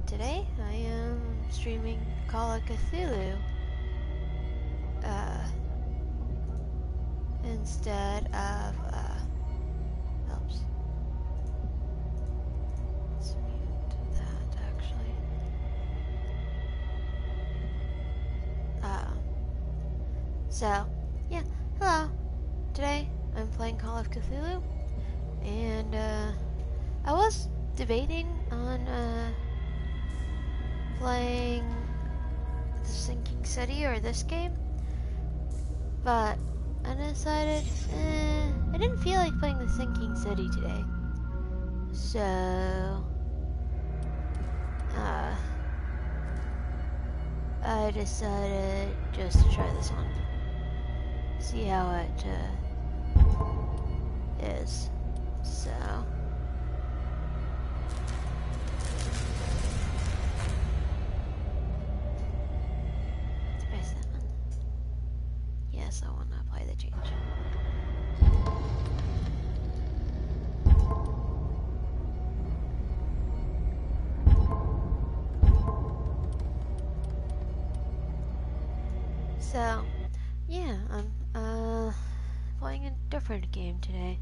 Today I am streaming Call of Cthulhu instead of oops. Let's mute that actually. So yeah, hello. Today I'm playing Call of Cthulhu, and I was debating on playing the Sinking City or this game, but I decided I didn't feel like playing the Sinking City today, so I decided just to try this one, see how it is. So press that one. Yes, I want to apply the change. So yeah, I'm playing a different game today.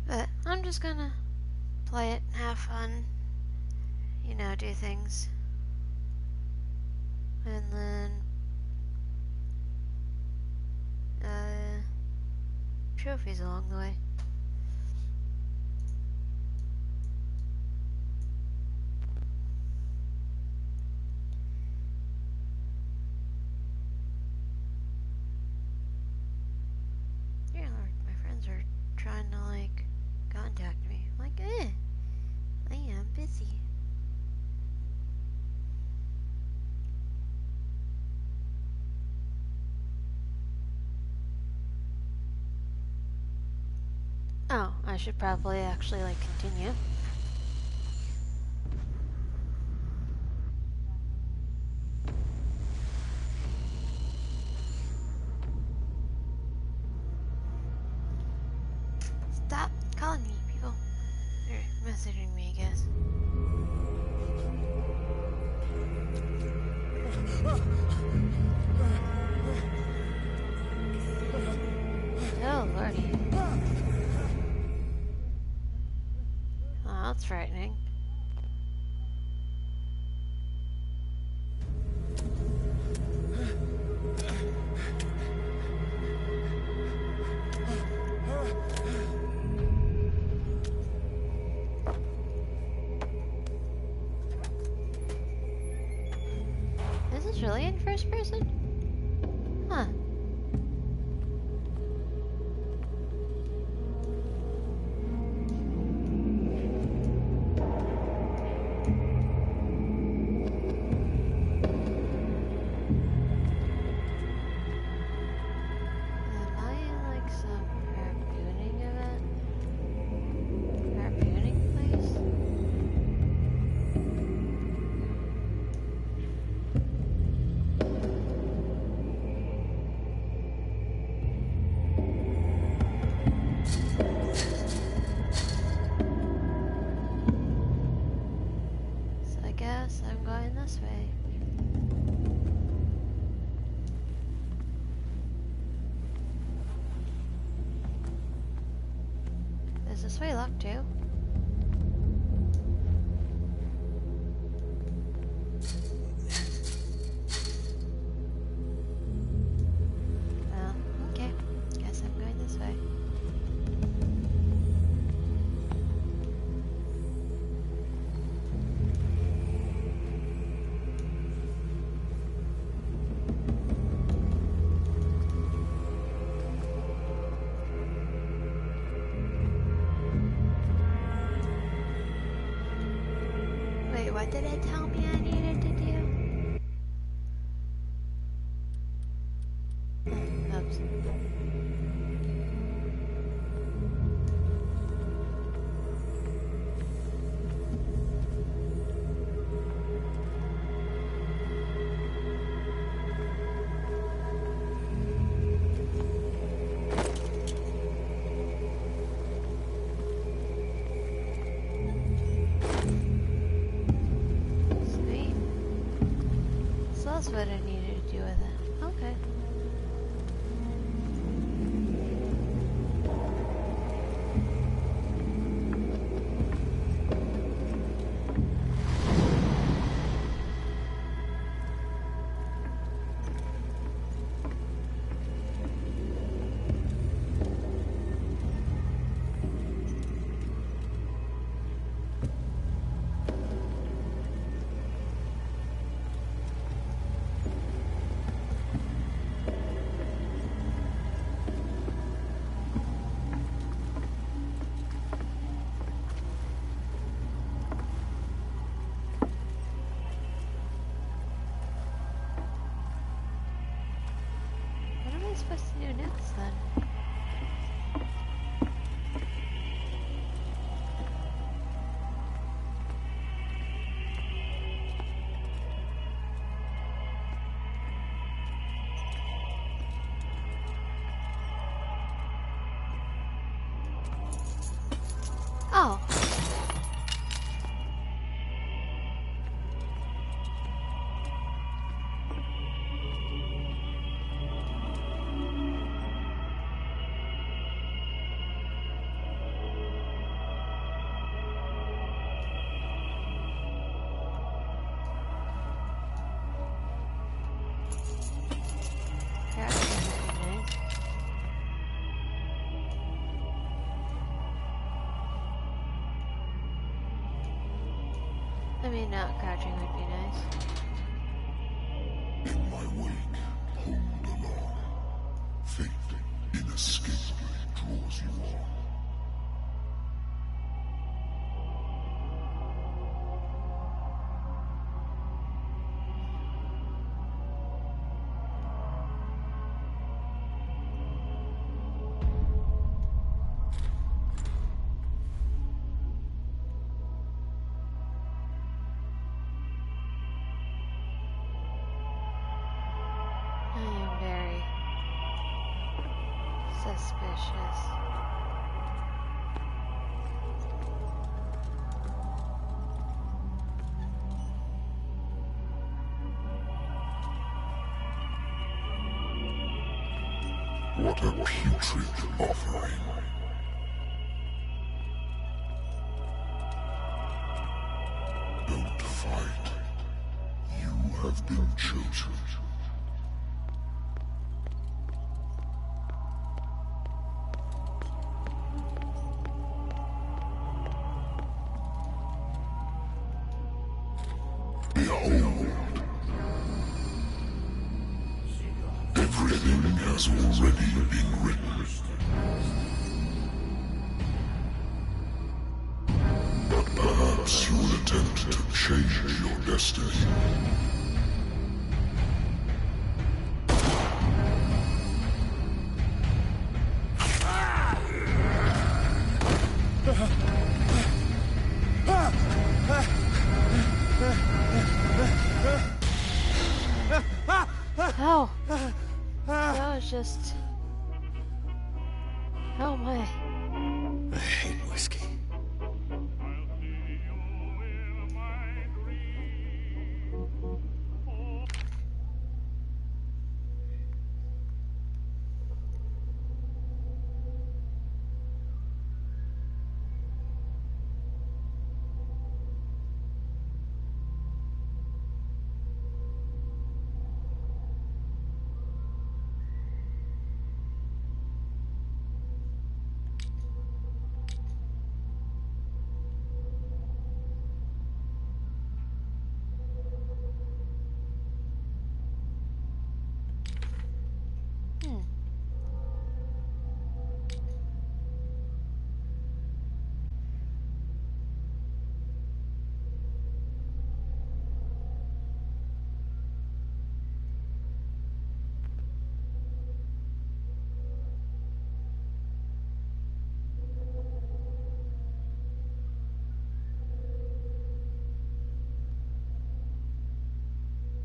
But I'm just gonna play it, have fun, you know, do things, and then trophies along the way. Yeah, my friends are trying to like contact me. I'm like, I am busy. Oh, I should probably actually like continue. Stop calling me, people. They're messaging me, I guess. Oh, lordy. Oh, that's frightening. Is this really in first person? Huh. Am I in like some harpooning event? Harpooning place? So I guess I'm going this way. Is this way locked too? Well, okay. Guess I'm going this way. Wait, what did it tell me I needed to do? Oops. was what I needed to do with it. Okay. What am I supposed to do next then? Oh. Yeah, that would be nice. I mean, not crouching would be nice. In my wake, hold along. Fate inescapably draws you on. I am very suspicious. What a putrid offering. Don't fight. You have been chosen. Behold. Everything has already been written. But perhaps you will attempt to change your destiny. Oh! That was just... Oh my. I hate whiskey.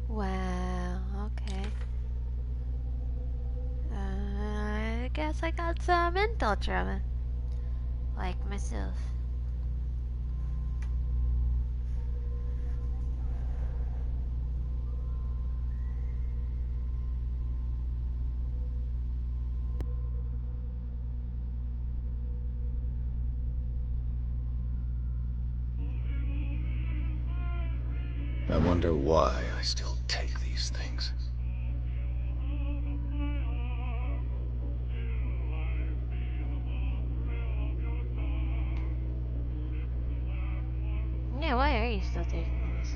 Wow, okay. I guess I got some intel trauma. Like myself. I wonder why I still take these things. Yeah, why are you still taking this?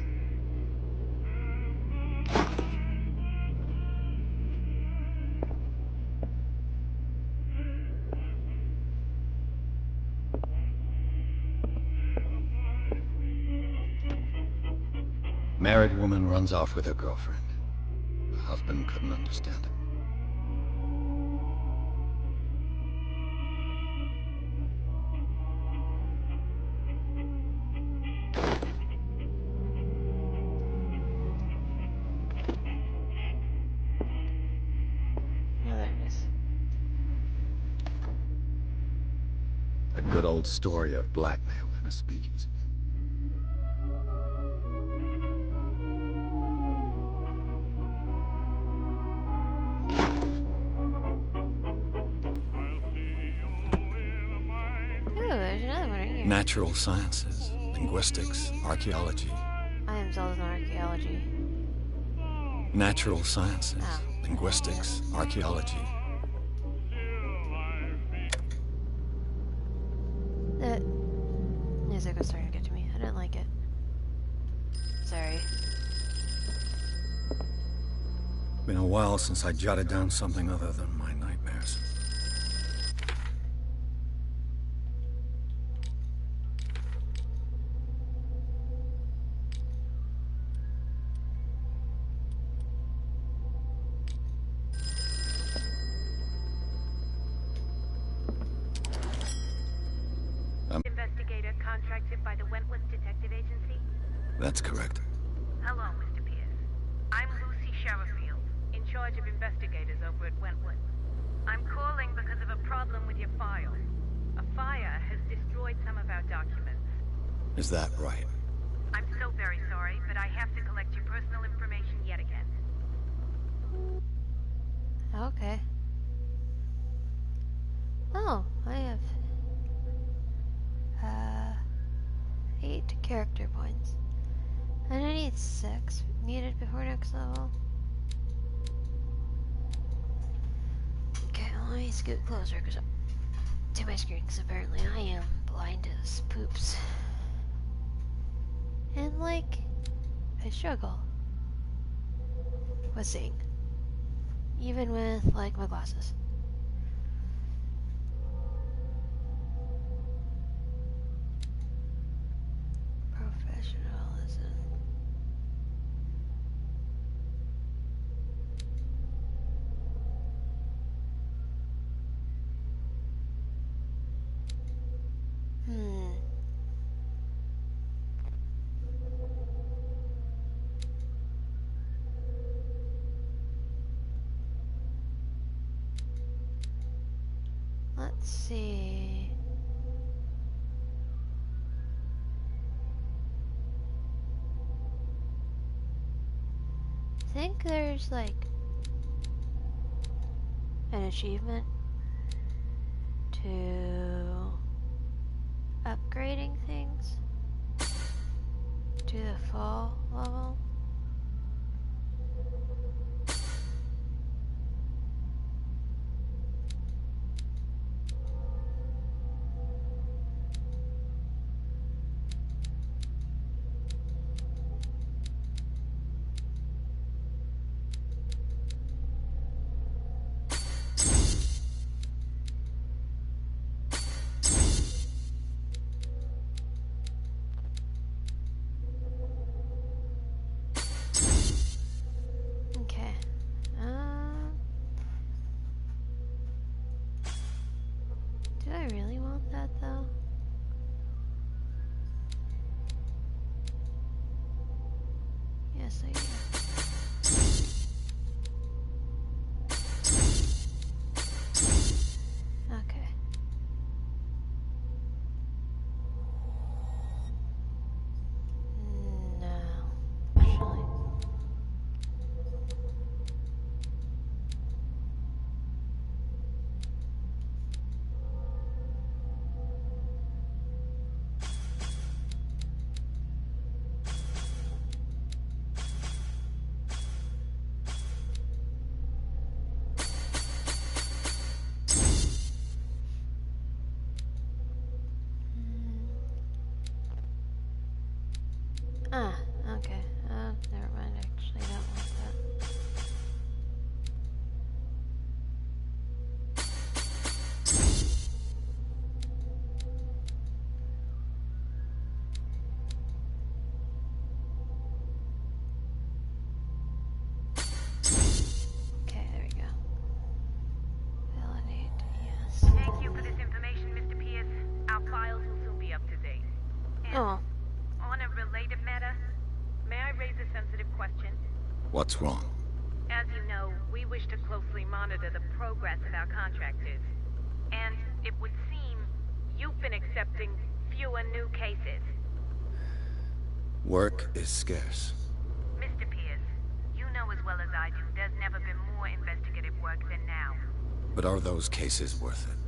Married woman runs off with her girlfriend. Husband couldn't understand it. Oh, there it is. A good old story of blackmail and a speakeasy. Ooh, there's another one right here. Natural sciences, linguistics, archaeology. I am sold in archaeology. Natural sciences, Oh. linguistics, archaeology. The music was starting to get to me. I didn't like it. Sorry. Been a while since I jotted down something other than my nightmares. Investigator contracted by the Wentworth Detective Agency? That's correct. Hello, Mr. Pierce. I'm Lucy Sherifield, in charge of investigators over at Wentworth. I'm calling because of a problem with your file. A fire has destroyed some of our documents. Is that right? I'm so very sorry, but I have to collect your personal information yet again. Okay. Oh, I have 8 character points. And I need 6 needed before next level. Okay, well, let me scoot closer to my screen, because apparently I am blind as poops. And like, I struggle with seeing. Even with like my glasses. Professionalism. Let's see. I think there's like an achievement to upgrading things to the full level. Okay. Do I really want that though? Yes, I do. Okay. No. Actually. Ah, okay. Never mind. Actually, I don't want that. Okay, there we go. Validate, yes. Thank you for this information, Mr. Pierce. Our files will soon be up to date. And Oh, on a related matter, may I raise a sensitive question? What's wrong? As you know, we wish to closely monitor the progress of our contractors. And it would seem you've been accepting fewer new cases. Work is scarce. Mr. Pierce, you know as well as I do there's never been more investigative work than now. But are those cases worth it?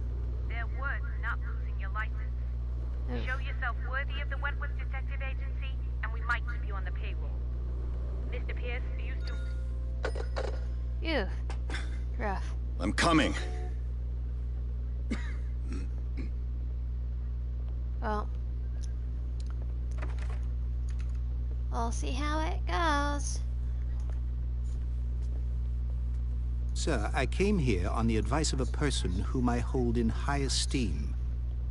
They're worth not losing your license. oof. Show yourself worthy of the Wentworth Detective Agency, and we might keep you on the payroll. Mr. Pierce, do you still... Ew. Rough. I'm coming. Well, we'll see how it goes. Sir, I came here on the advice of a person whom I hold in high esteem,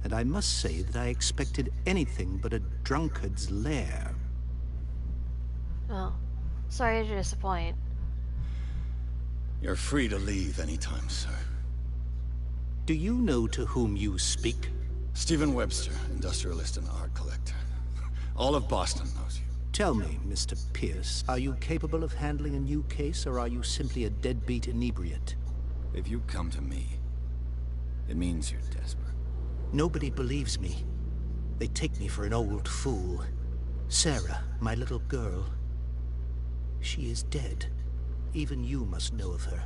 and I must say that I expected anything but a drunkard's lair. Well, sorry to disappoint. You're free to leave anytime, sir. Do you know to whom you speak? Stephen Webster, industrialist and art collector. All of Boston knows you. Tell me, Mr. Pierce, are you capable of handling a new case, or are you simply a deadbeat inebriate? If you come to me, it means you're desperate. Nobody believes me. They take me for an old fool. Sarah, my little girl, she is dead. Even you must know of her.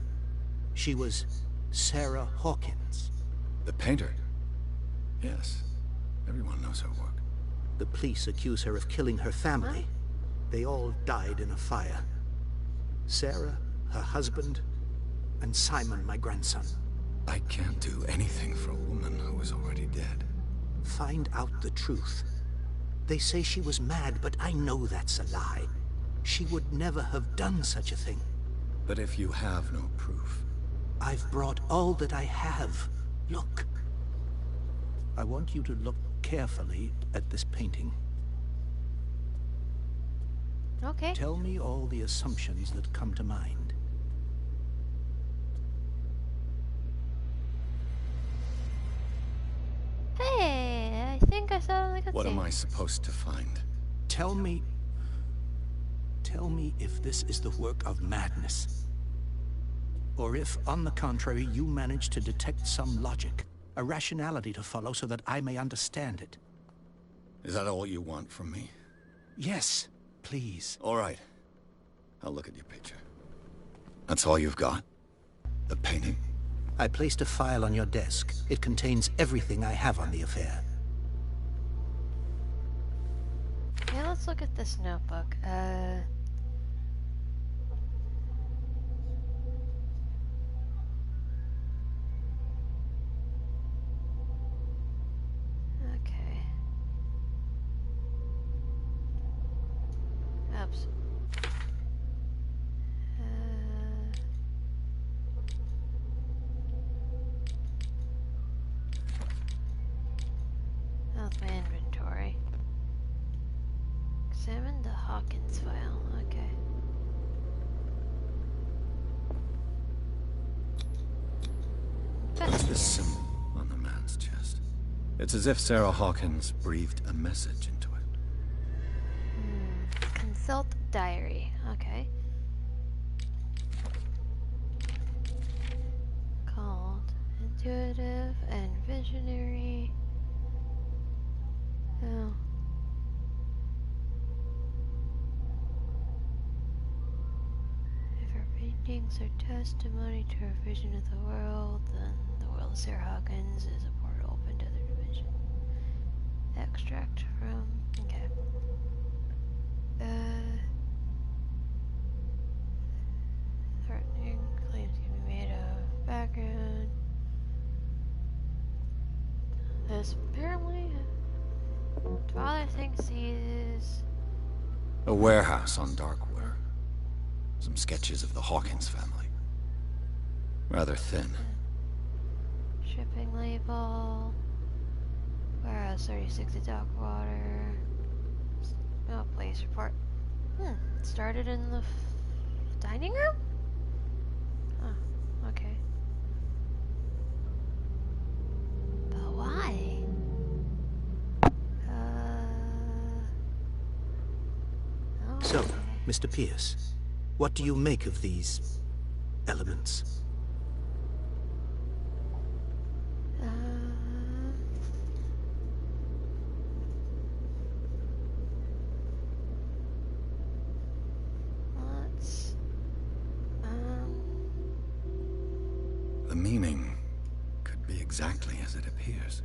She was Sarah Hawkins. The painter? Yes. Everyone knows her work. The police accuse her of killing her family. They all died in a fire. Sarah, her husband, and Simon, my grandson. I can't do anything for a woman who is already dead. Find out the truth. They say she was mad, but I know that's a lie. She would never have done such a thing. But if you have no proof... I've brought all that I have. Look. I want you to look carefully at this painting. Okay. Tell me all the assumptions that come to mind. Hey, I think I saw the cutscene. What am I supposed to find? Tell me if this is the work of madness. Or if, on the contrary, you manage to detect some logic, a rationality to follow so that I may understand it. Is that all you want from me? Yes, please. All right. I'll look at your picture. That's all you've got? The painting? I placed a file on your desk. It contains everything I have on the affair. Yeah, let's look at this notebook. Okay. Oops. That's my inventory. Examine the Hawkins file. Okay. What's this symbol on the man's chest? It's as if Sarah Hawkins breathed a message into it. Consult diary. Okay. Called intuitive and visionary. Oh. If her paintings are testimony to her vision of the world, then the world of Sarah Hawkins is a portal open to other dimension. Extract from... Okay. Threatening claims can be made of background. This apparently... Father thinks he is A warehouse on Darkwater. Some sketches of the Hawkins family. Rather thin. Shipping label. Warehouse 36 at Darkwater. Oh, police report. Started in the dining room? Oh, okay. But why? So, Okay. Mr. Pierce, what do you make of these elements? Let's, The meaning could be exactly as it appears.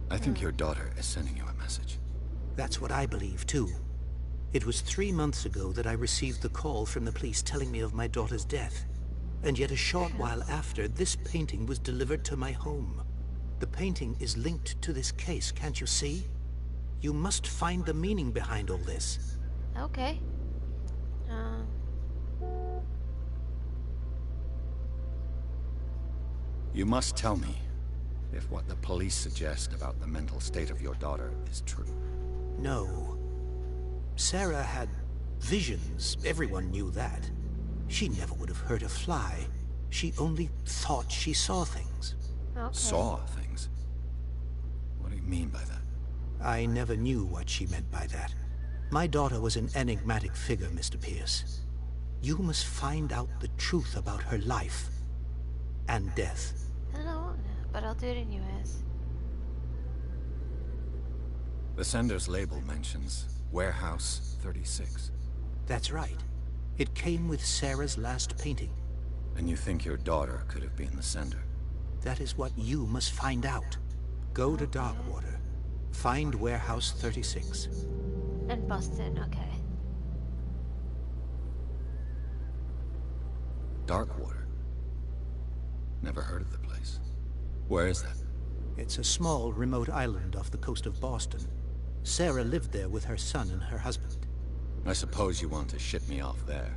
I think your daughter is sending you a message. That's what I believe, too. It was 3 months ago that I received the call from the police telling me of my daughter's death. And yet a short while after, this painting was delivered to my home. The painting is linked to this case, can't you see? You must find the meaning behind all this. okay. You must tell me if what the police suggest about the mental state of your daughter is true. No. Sarah had visions. Everyone knew that. She never would have hurt a fly. She only thought she saw things. Okay. Saw things? What do you mean by that? I never knew what she meant by that. My daughter was an enigmatic figure, Mr. Pierce. You must find out the truth about her life and death. I don't know, but I'll do it anyways. The sender's label mentions Warehouse 36. That's right. It came with Sarah's last painting. And you think your daughter could have been the sender? That is what you must find out. Go to Darkwater. Find Warehouse 36. And Boston, okay. Darkwater? Never heard of the place. Where is that? It's a small, remote island off the coast of Boston. Sarah lived there with her son and her husband. I suppose you want to ship me off there.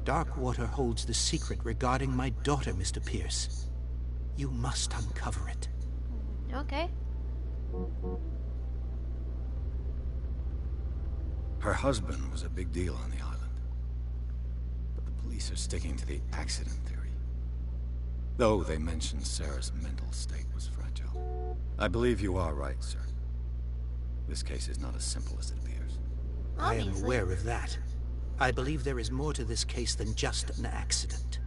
Darkwater holds the secret regarding my daughter, Mr. Pierce. You must uncover it. Okay. Her husband was a big deal on the island. But the police are sticking to the accident theory. Though they mentioned Sarah's mental state was fragile. I believe you are right, sir. This case is not as simple as it appears. I am Obviously. aware of that. I believe there is more to this case than just an accident.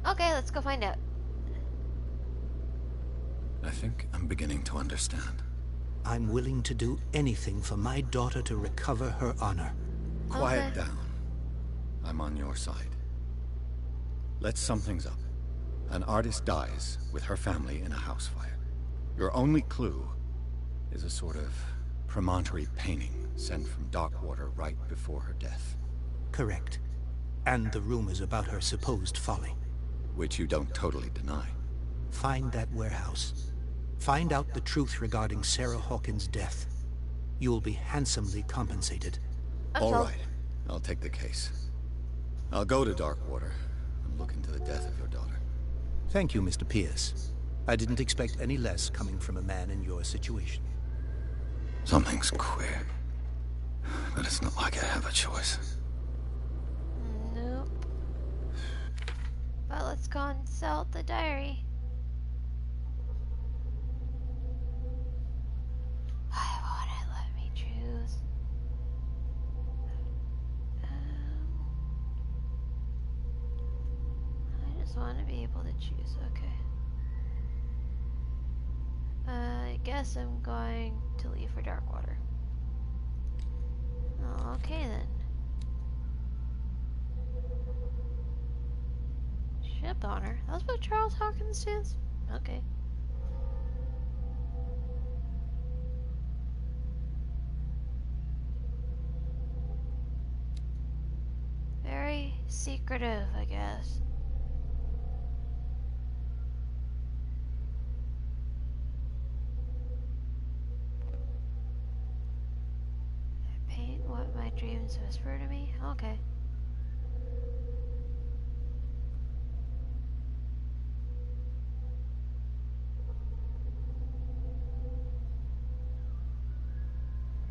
Okay, let's go find out. I think I'm beginning to understand. I'm willing to do anything for my daughter to recover her honor. Quiet Okay. down. I'm on your side. Let's sum things up. An artist dies with her family in a house fire. Your only clue is a sort of promontory painting sent from Darkwater right before her death. Correct. And the rumors about her supposed folly. Which you don't totally deny. Find that warehouse. Find out the truth regarding Sarah Hawkins' death. You'll be handsomely compensated. I'm All sold. right, I'll take the case. I'll go to Darkwater and look into the death of your daughter. Thank you, Mr. Pierce. I didn't expect any less coming from a man in your situation. Something's queer. But it's not like I have a choice. Nope. But let's consult the diary. Why won't it let me choose? I just want to be able to choose, okay. I guess I'm going to leave for Darkwater. Okay then. Ship honor. That's what Charles Hawkins is? Okay. Very secretive, I guess. I paint what my dreams whisper okay.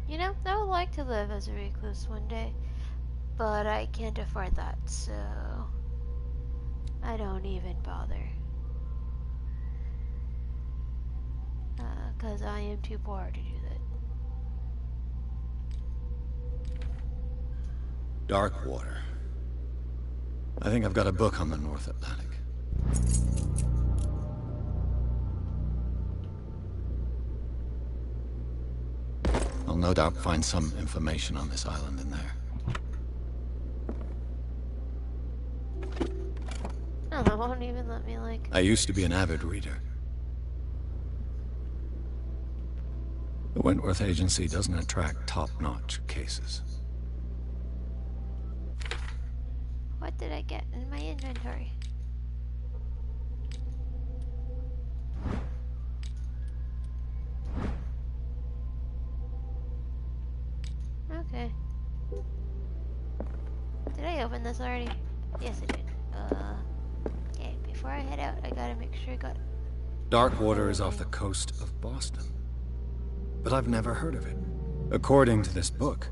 You know, I would like to live as a recluse one day, but I can't afford that, so I don't even bother. 'Cause I am too poor to do that. Dark water. I think I've got a book on the North Atlantic. I'll no doubt find some information on this island in there. No, it won't even let me, like... I used to be an avid reader. The Wentworth Agency doesn't attract top-notch cases. What did I get in my inventory? Okay. Did I open this already? Yes, I did. Okay, before I head out, I gotta make sure I got... Darkwater is off the coast of Boston. But I've never heard of it. According to this book,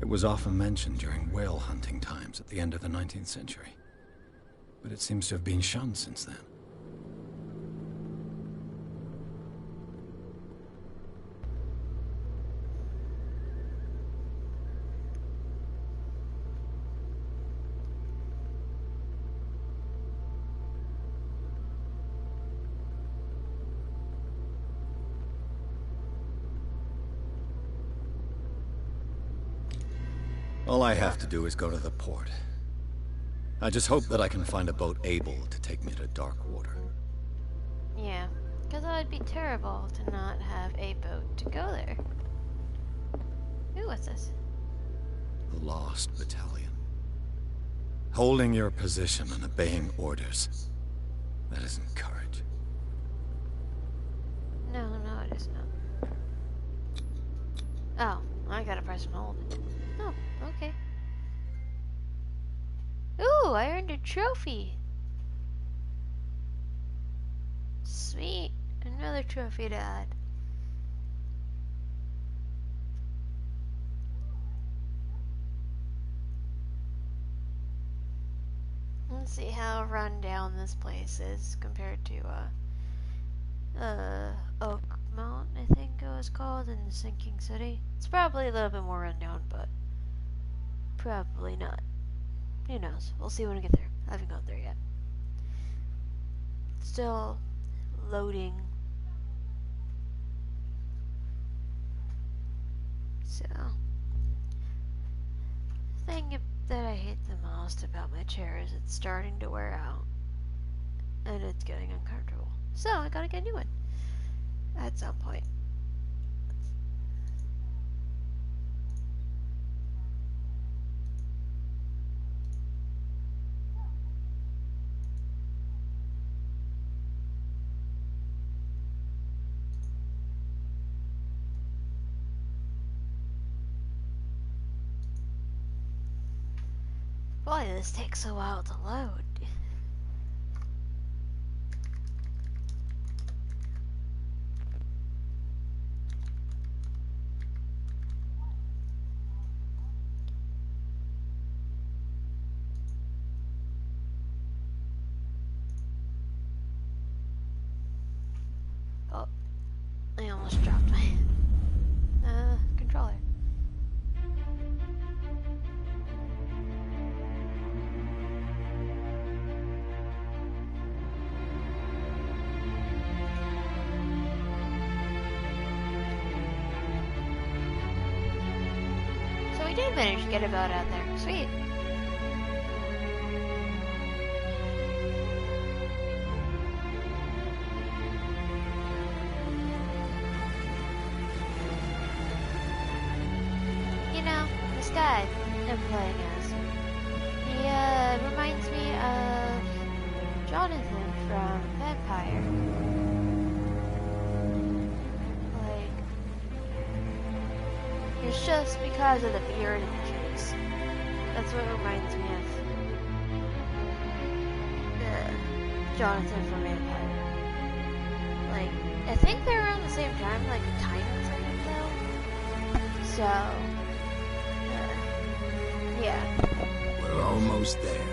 it was often mentioned during whale hunting times at the end of the 19th century. But it seems to have been shunned since then. All I have to do is go to the port. I just hope that I can find a boat able to take me to Darkwater. Yeah, because it would be terrible to not have a boat to go there. Ooh, what's this? The Lost Battalion. Holding your position and obeying orders. That isn't courage. No, it is not. Oh, I gotta press and hold it. Oh, okay. Ooh, I earned a trophy. Sweet. Another trophy to add. Let's see how run down this place is compared to Oakmont, I think it was called, in the Sinking City. It's probably a little bit more run down, but probably not. Who knows? We'll see when we get there. I haven't got there yet. Still loading. So, the thing that I hate the most about my chair is it's starting to wear out. And it's getting uncomfortable. So, I gotta get a new one. At some point. Boy, this takes a while to load. Oh, I almost dropped my controller. So we did manage to get a boat out there. Sweet. You know, this guy I'm playing as, he reminds me of Jonathan from Vampire. Like, it's just because of the beard and the face. That's what reminds me of Jonathan from Vampire. Like, I think they're around the same time, like a time frame though. So, yeah. We're almost there.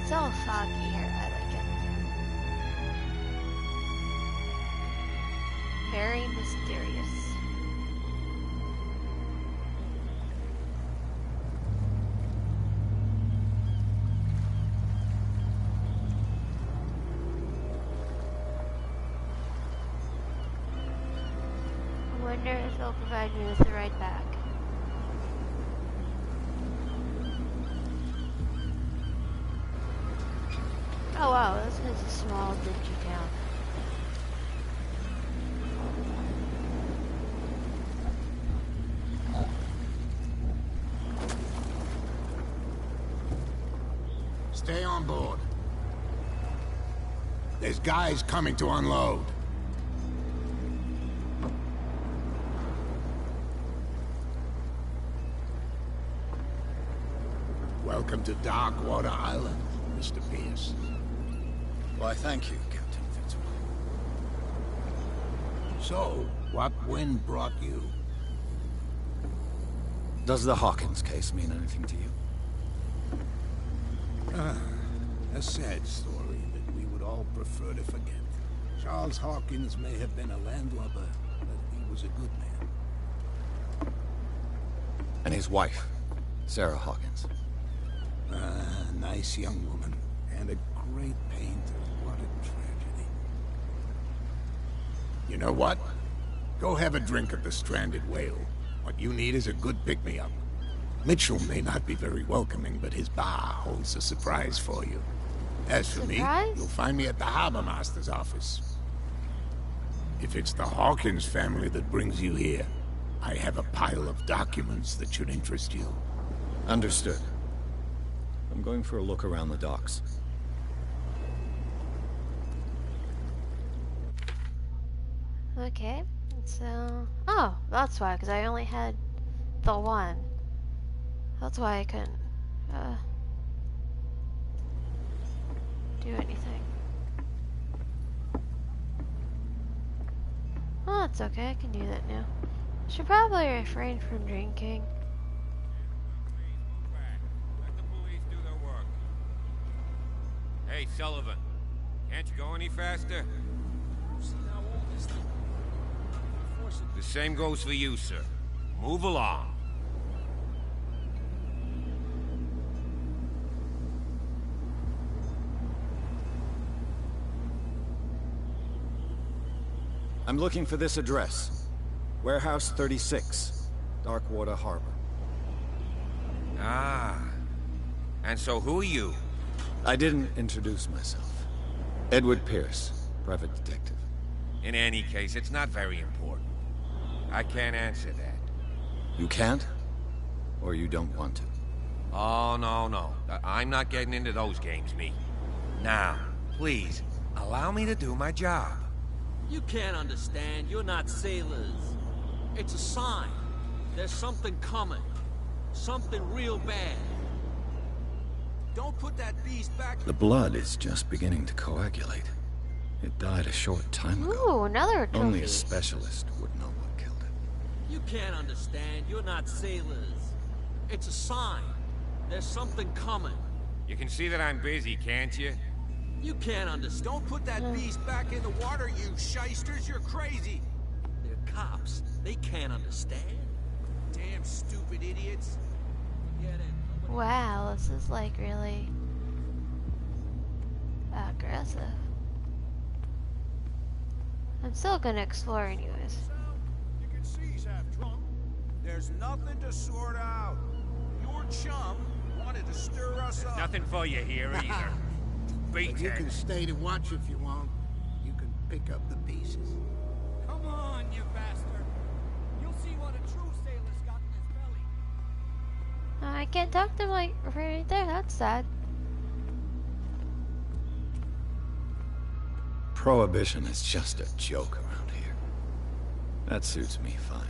It's all foggy here. I like it. Very mysterious. I wonder if they'll provide me with the ride back. Oh wow, this is a small, dingy town. Stay on board. There's guys coming to unload. Welcome to Darkwater Island, Mr. Pierce. Why, thank you, Captain Fitzroy. So, what wind brought you? Does the Hawkins case mean anything to you? A sad story that we would all prefer to forget. Charles Hawkins may have been a landlubber, but he was a good man. And his wife, Sarah Hawkins. Nice young woman, and a great painter. What a tragedy. You know what? Go have a drink at the Stranded Whale. What you need is a good pick-me-up. Mitchell may not be very welcoming, but his bar holds a surprise for you. As for me, you'll find me at the Harbor Master's office. If it's the Hawkins family that brings you here, I have a pile of documents that should interest you. Understood. I'm going for a look around the docks. Okay, so... Oh, that's why, because I only had the one. That's why I couldn't, do anything. Oh, it's okay, I can do that now. Should probably refrain from drinking. Let the police do their work. Hey, Sullivan. Can't you go any faster? The same goes for you, sir. Move along. I'm looking for this address. Warehouse 36, Darkwater Harbor. Ah. And so who are you? I didn't introduce myself. Edward Pierce, private detective. In any case, it's not very important. I can't answer that. You can't? Or you don't want to? Oh, no. I'm not getting into those games, me. Now, please, allow me to do my job. You can't understand. You're not sailors. It's a sign. There's something coming. Something real bad. Don't put that beast back. The blood is just beginning to coagulate. It died a short time ago. Ooh, another trophy. Only a specialist would know what killed it. You can't understand. You're not sailors. It's a sign. There's something coming. You can see that I'm busy, can't you? You can't understand. Don't put that beast back in the water, you shysters. You're crazy. They're cops. They can't understand. Damn stupid idiots. Forget it. Wow, this is like really aggressive. I'm still gonna explore anyways. You can see he's half drunk. There's nothing to sort out. Your chum wanted to stir us up. Nothing for you here either. But you can stay to watch if you want. You can pick up the pieces. Come on, you bastard. You'll see what a true sailor's got in his belly. I can't talk to him like right there. That's sad. Prohibition is just a joke around here. That suits me fine.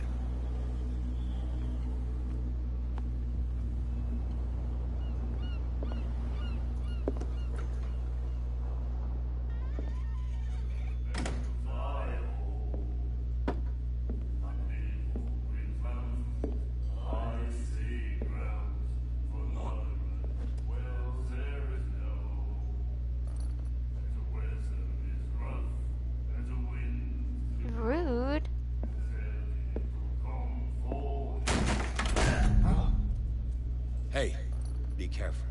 Rude. Hey, be careful.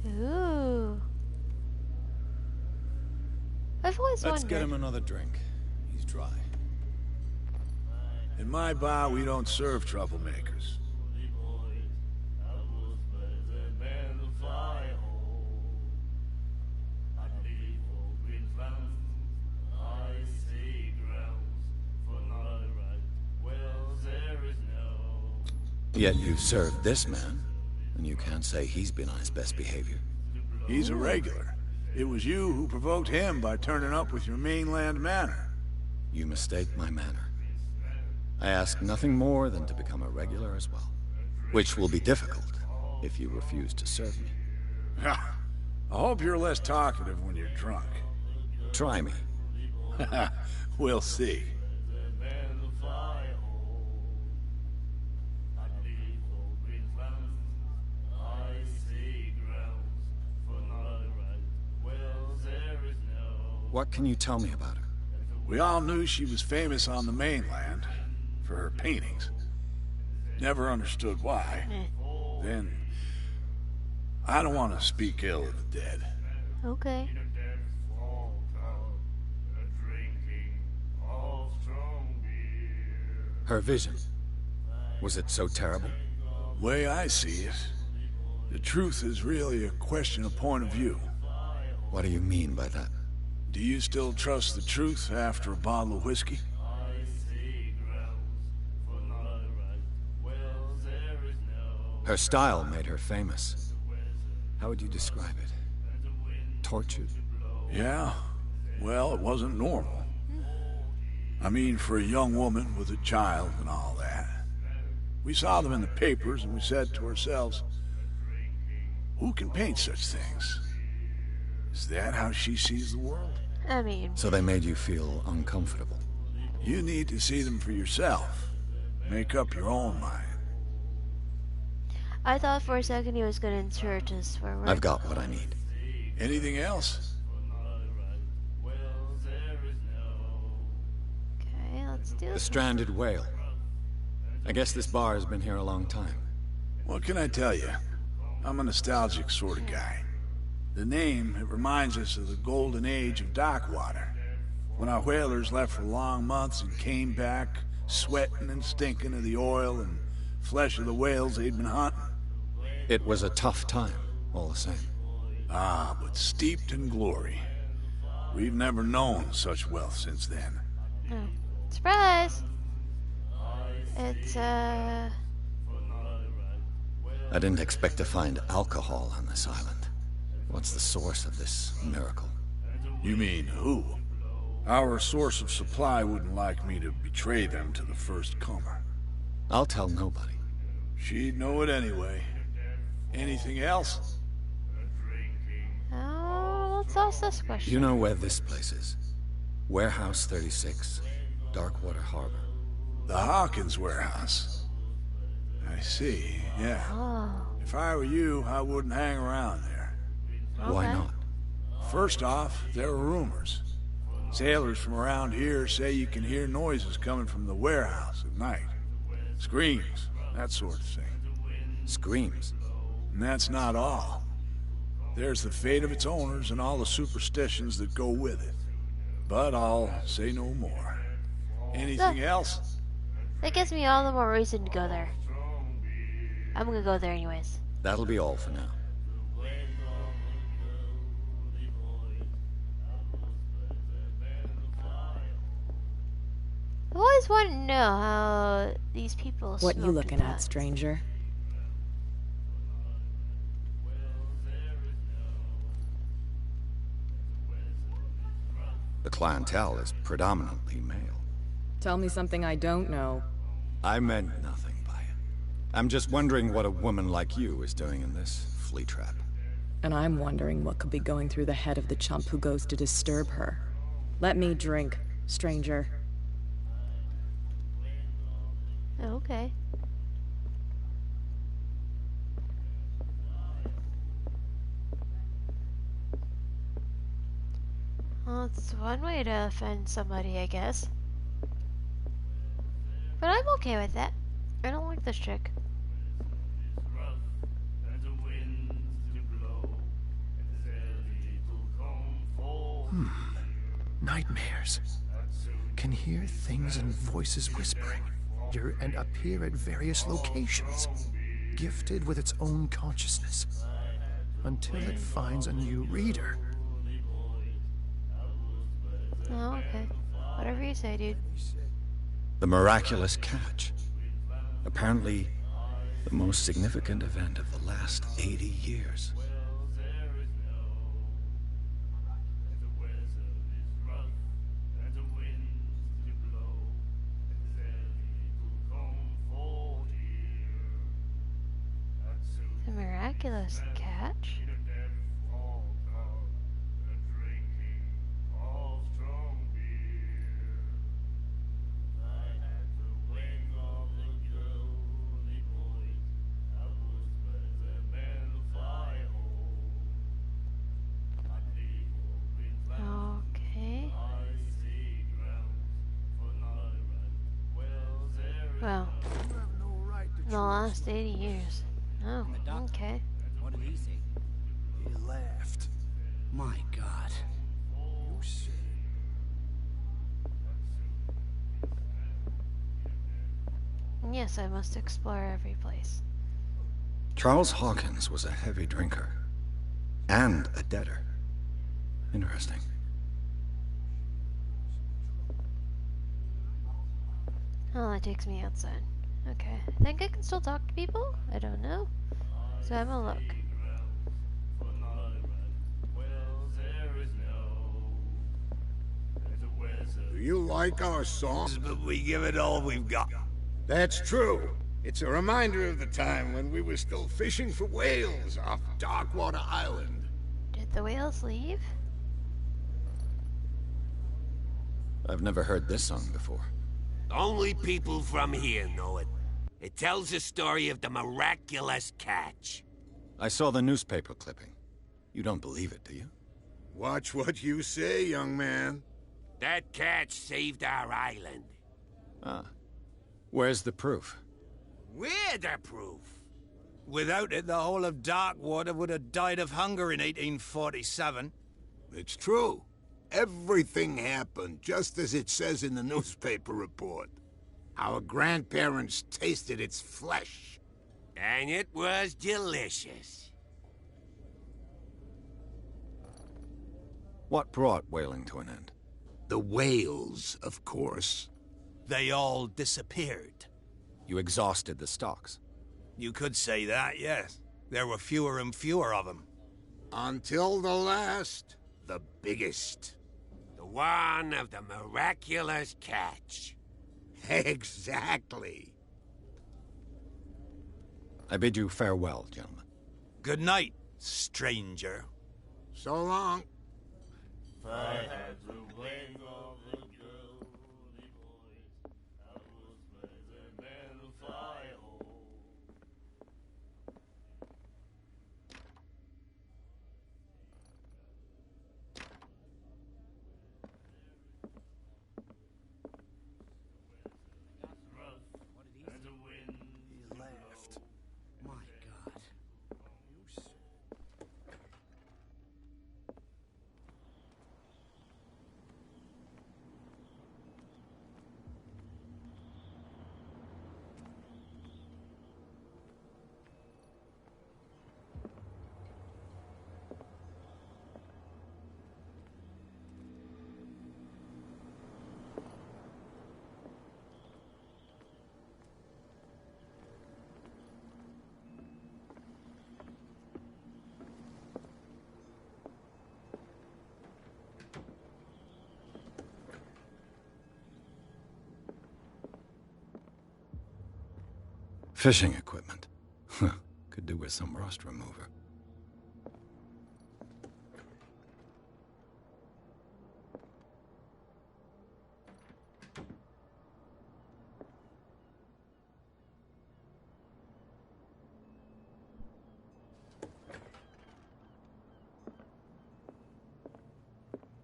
Ooh. I've always Let's wondered. get him another drink. He's dry. In my bar, we don't serve troublemakers. Yet you served this man, and you can't say he's been on his best behavior. He's a regular. It was you who provoked him by turning up with your mainland manner. You mistake my manner. I ask nothing more than to become a regular as well. Which will be difficult if you refuse to serve me. I hope you're less talkative when you're drunk. Try me. We'll see. What can you tell me about her? We all knew she was famous on the mainland for her paintings. Never understood why. Then, I don't want to speak ill of the dead. Okay. Her vision. Was it so terrible? Way I see it, the truth is really a question of point of view. What do you mean by that? Do you still trust the truth after a bottle of whiskey? Her style made her famous. How would you describe it? Tortured? Yeah. Well, it wasn't normal. I mean, for a young woman with a child and all that. We saw them in the papers and we said to ourselves, who can paint such things? Is that how she sees the world? I mean, So they made you feel uncomfortable. You need to see them for yourself. Make up your own mind. I thought for a second he was gonna insert a swear word. I've got what I need. Anything else? Okay, let's do The this. stranded whale. I guess this bar has been here a long time. What can I tell you? I'm a nostalgic sort of guy. The name, it reminds us of the golden age of dockwater. When our whalers left for long months and came back, sweating and stinking of the oil and flesh of the whales they'd been hunting. It was a tough time, all the same. Ah, but steeped in glory. We've never known such wealth since then. Oh. Surprise! It's, I didn't expect to find alcohol on this island. What's the source of this miracle? You mean who? Our source of supply wouldn't like me to betray them to the first comer. I'll tell nobody. She'd know it anyway. Anything else? oh, let's ask this question. You know where this place is? Warehouse 36, Darkwater Harbor. The Hawkins warehouse. I see, yeah. Oh, If I were you, I wouldn't hang around there. Why okay. not? First off, there are rumors. Sailors from around here say you can hear noises coming from the warehouse at night. Screams, that sort of thing. Screams. And that's not all. There's the fate of its owners and all the superstitions that go with it. But I'll say no more. Anything else? That gives me all the more reason to go there. I'm gonna go there anyways. That'll be all for now. I've always wanted to know how these people What smoked you looking pot. at, stranger? The clientele is predominantly male. Tell me something I don't know. I meant nothing by it. I'm just wondering what a woman like you is doing in this flea trap. And I'm wondering what could be going through the head of the chump who goes to disturb her. Let me drink, stranger. Okay. Well, it's one way to offend somebody, I guess. But I'm okay with that. I don't like this trick. Nightmares. Can hear things and voices whispering. And appear at various locations. Gifted with its own consciousness. Until it finds a new reader. Oh, okay. Whatever you say, dude. The miraculous catch. Apparently, the most significant event of the last 80 years. The miraculous catch? Okay. Well, in the last 80 years. Oh, okay. What did he say? He laughed. My God. You see. Yes, I must explore every place. Charles Hawkins was a heavy drinker. And a debtor. Interesting. Oh, that takes me outside. Okay. I think I can still talk to people? I don't know. So I'm gonna look. Do you like our songs? But we give it all we've got. That's true. It's a reminder of the time when we were still fishing for whales off Darkwater Island. Did the whales leave? I've never heard this song before. Only people from here know it. It tells the story of the miraculous catch. I saw the newspaper clipping. You don't believe it, do you? Watch what you say, young man. That catch saved our island. Ah. Where's the proof? We're the proof. Without it, the whole of Darkwater would have died of hunger in 1847. It's true. Everything happened just as it says in the newspaper report. Our grandparents tasted its flesh. And it was delicious. What brought whaling to an end? The whales, of course. They all disappeared. You exhausted the stocks. You could say that, yes. There were fewer and fewer of them. Until the last, the biggest. The one of the miraculous catch. Exactly. I bid you farewell, gentlemen. Good night, stranger. So long. He laughed. My God. Fishing equipment. Huh. Could do with some rust remover.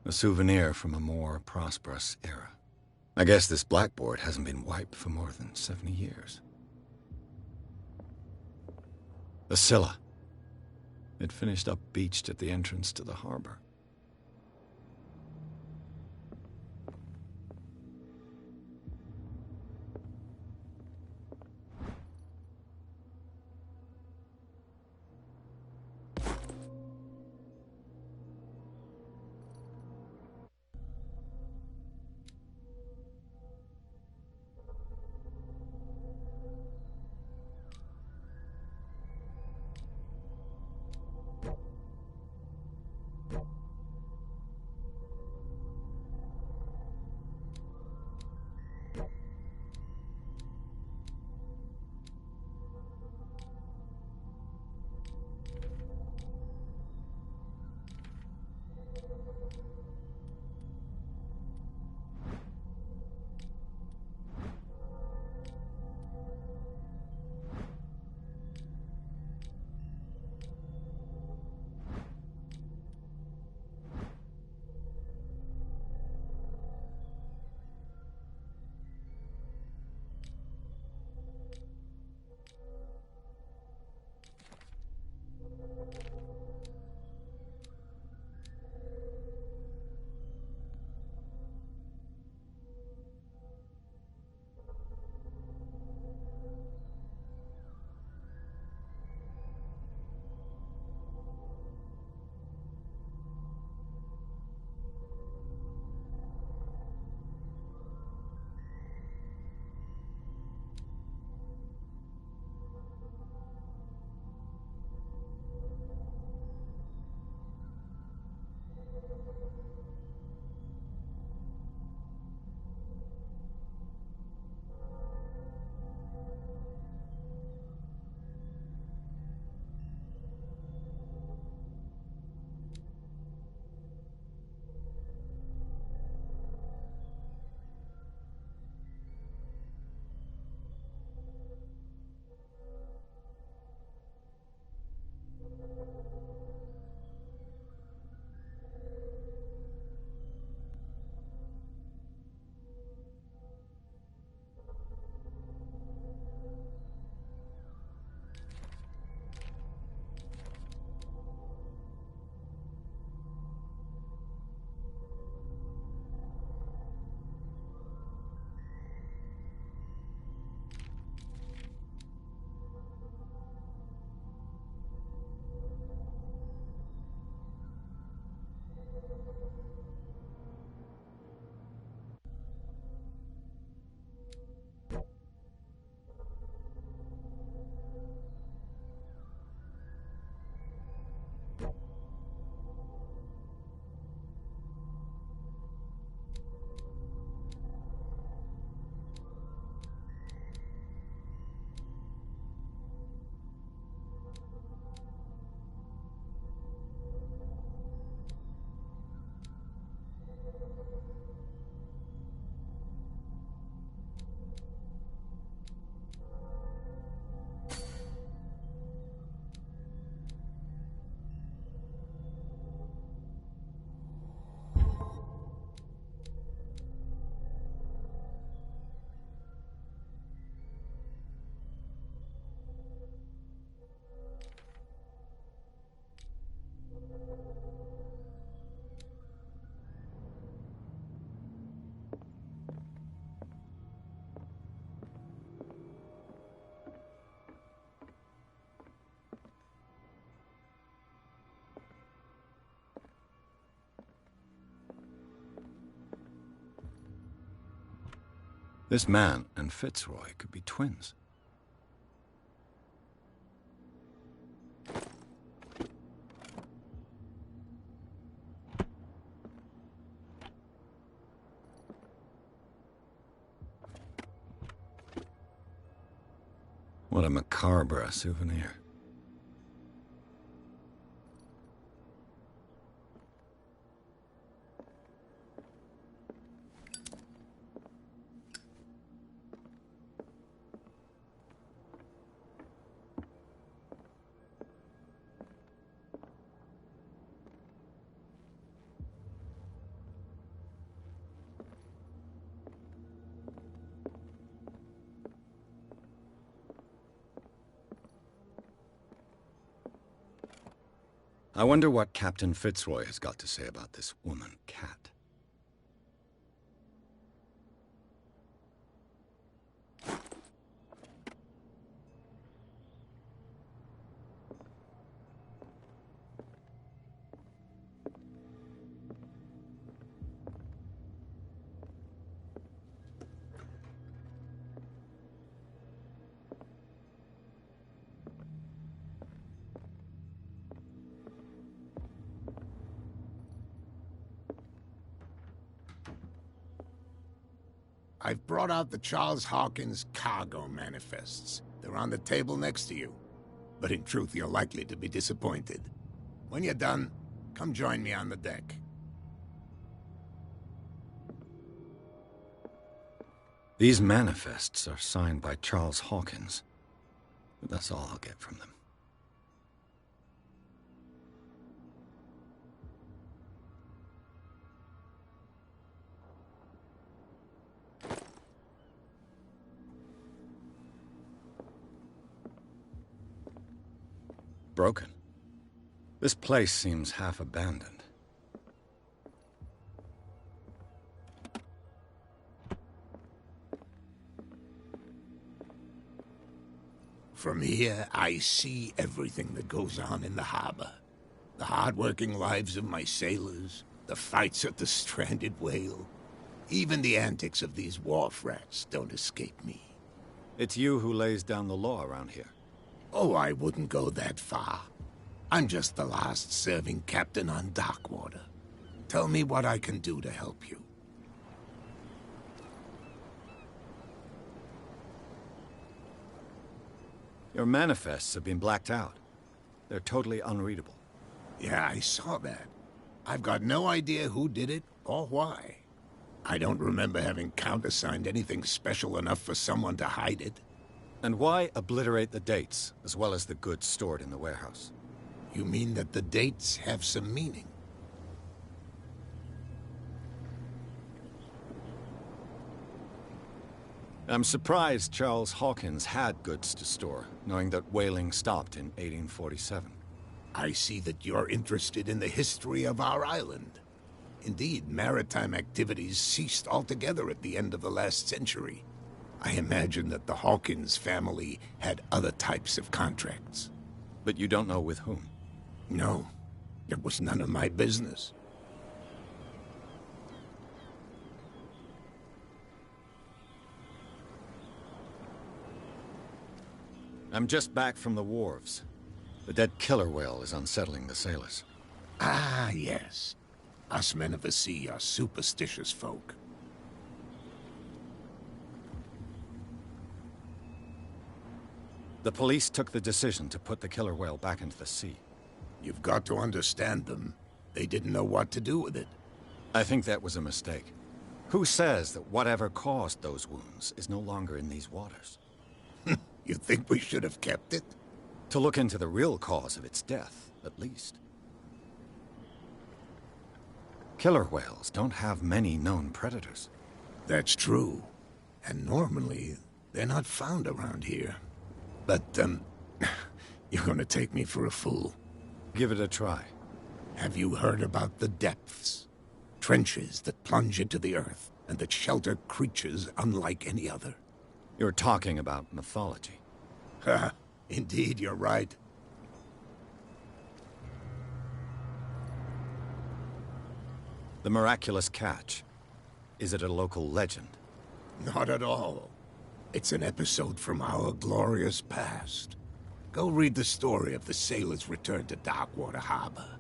A souvenir from a more prosperous era. I guess this blackboard hasn't been wiped for more than 70 years. The Scylla. It finished up beached at the entrance to the harbor. This man and Fitzroy could be twins. What a macabre souvenir. I wonder what Captain Fitzroy has got to say about this woman, Cat. I've brought out the Charles Hawkins cargo manifests. They're on the table next to you. But in truth, you're likely to be disappointed. When you're done, come join me on the deck. These manifests are signed by Charles Hawkins. But that's all I'll get from them. Broken. This place seems half abandoned. From here, I see everything that goes on in the harbor. The hard-working lives of my sailors, the fights at the stranded whale. Even the antics of these wharf rats don't escape me. It's you who lays down the law around here. Oh, I wouldn't go that far. I'm just the last serving captain on Darkwater. Tell me what I can do to help you. Your manifests have been blacked out. They're totally unreadable. Yeah, I saw that. I've got no idea who did it or why. I don't remember having countersigned anything special enough for someone to hide it. And why obliterate the dates, as well as the goods stored in the warehouse? You mean that the dates have some meaning? I'm surprised Charles Hawkins had goods to store, knowing that whaling stopped in 1847. I see that you're interested in the history of our island. Indeed, maritime activities ceased altogether at the end of the last century. I imagine that the Hawkins family had other types of contracts. But you don't know with whom? No, it was none of my business. I'm just back from the wharves. The dead killer whale is unsettling the sailors. Ah, yes. Us men of the sea are superstitious folk. The police took the decision to put the killer whale back into the sea. You've got to understand them. They didn't know what to do with it. I think that was a mistake. Who says that whatever caused those wounds is no longer in these waters? You think we should have kept it? To look into the real cause of its death, at least. Killer whales don't have many known predators. That's true. And normally, they're not found around here. But, you're gonna take me for a fool. Give it a try. Have you heard about the depths? Trenches that plunge into the earth, and that shelter creatures unlike any other. You're talking about mythology. Ha! Indeed, you're right. The miraculous catch. Is it a local legend? Not at all. It's an episode from our glorious past. Go read the story of the sailor's return to Darkwater Harbor.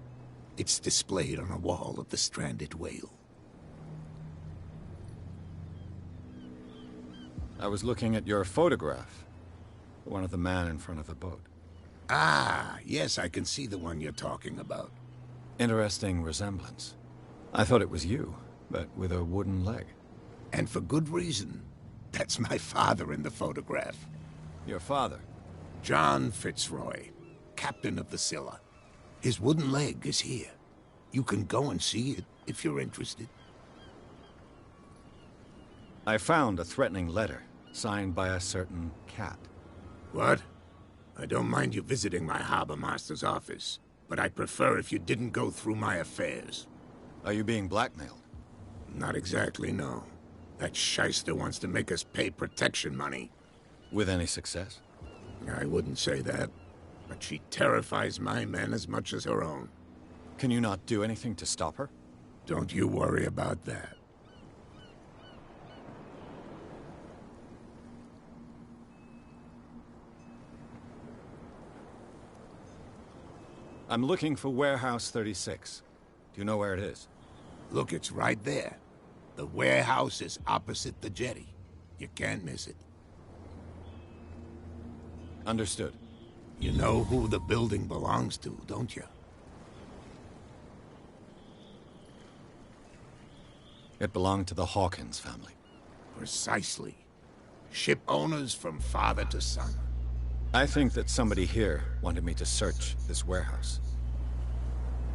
It's displayed on a wall of the stranded whale. I was looking at your photograph. One of the man in front of the boat. Ah, yes, I can see the one you're talking about. Interesting resemblance. I thought it was you, but with a wooden leg. And for good reason. That's my father in the photograph. Your father? John Fitzroy, captain of the Scylla. His wooden leg is here. You can go and see it if you're interested. I found a threatening letter, signed by a certain cat. What? I don't mind you visiting my harbor master's office, but I'd prefer if you didn't go through my affairs. Are you being blackmailed? Not exactly, no. That shyster wants to make us pay protection money. With any success? I wouldn't say that, but she terrifies my men as much as her own. Can you not do anything to stop her? Don't you worry about that. I'm looking for Warehouse 36. Do you know where it is? Look, it's right there. The warehouse is opposite the jetty. You can't miss it. Understood. You know who the building belongs to, don't you? It belonged to the Hawkins family. Precisely. Ship owners from father to son. I think that somebody here wanted me to search this warehouse.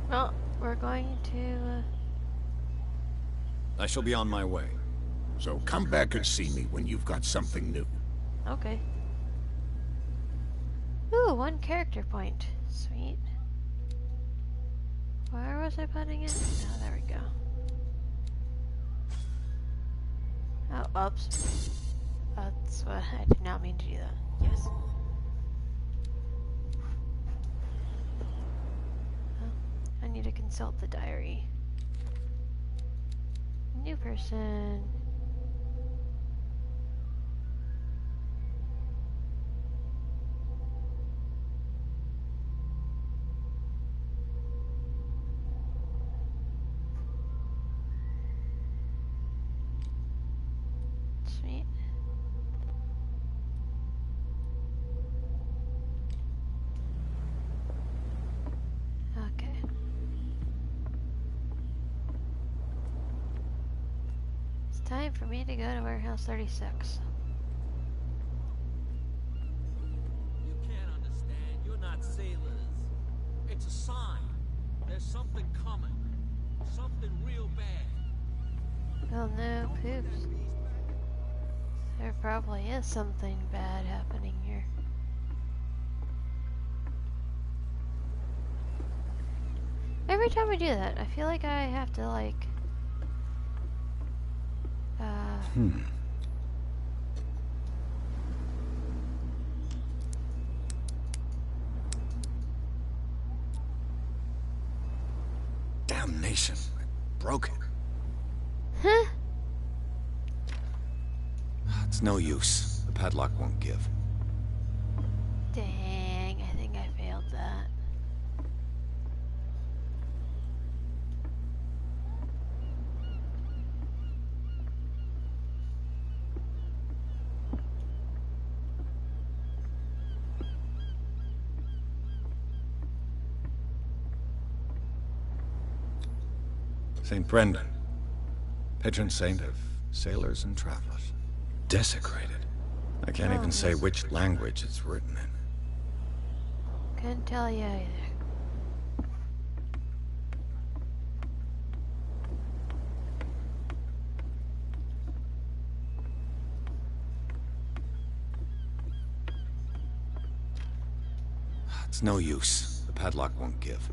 Well, we're going to... I shall be on my way. So come back and see me when you've got something new. Okay. Ooh, 1 character point. Sweet. Where was I putting it? Oh, there we go. Oh, oops. That's what I did not mean to do that. Yes. Oh, I need to consult the diary. New person. Sweet. Okay. It's time for me to go to Warehouse 36. You can't understand. You're not sailors. It's a sign. There's something coming. Something real bad. Well, no, poops. There probably is something bad happening here. Every time I do that, I feel like I have to, like... Damnation. I broke it. Huh? It's no use. The padlock won't give. Dang, I think I failed that. St. Brendan. Patron saint of sailors and travelers. Desecrated. I can't even say which language it's written in. Couldn't tell you either. It's no use. The padlock won't give.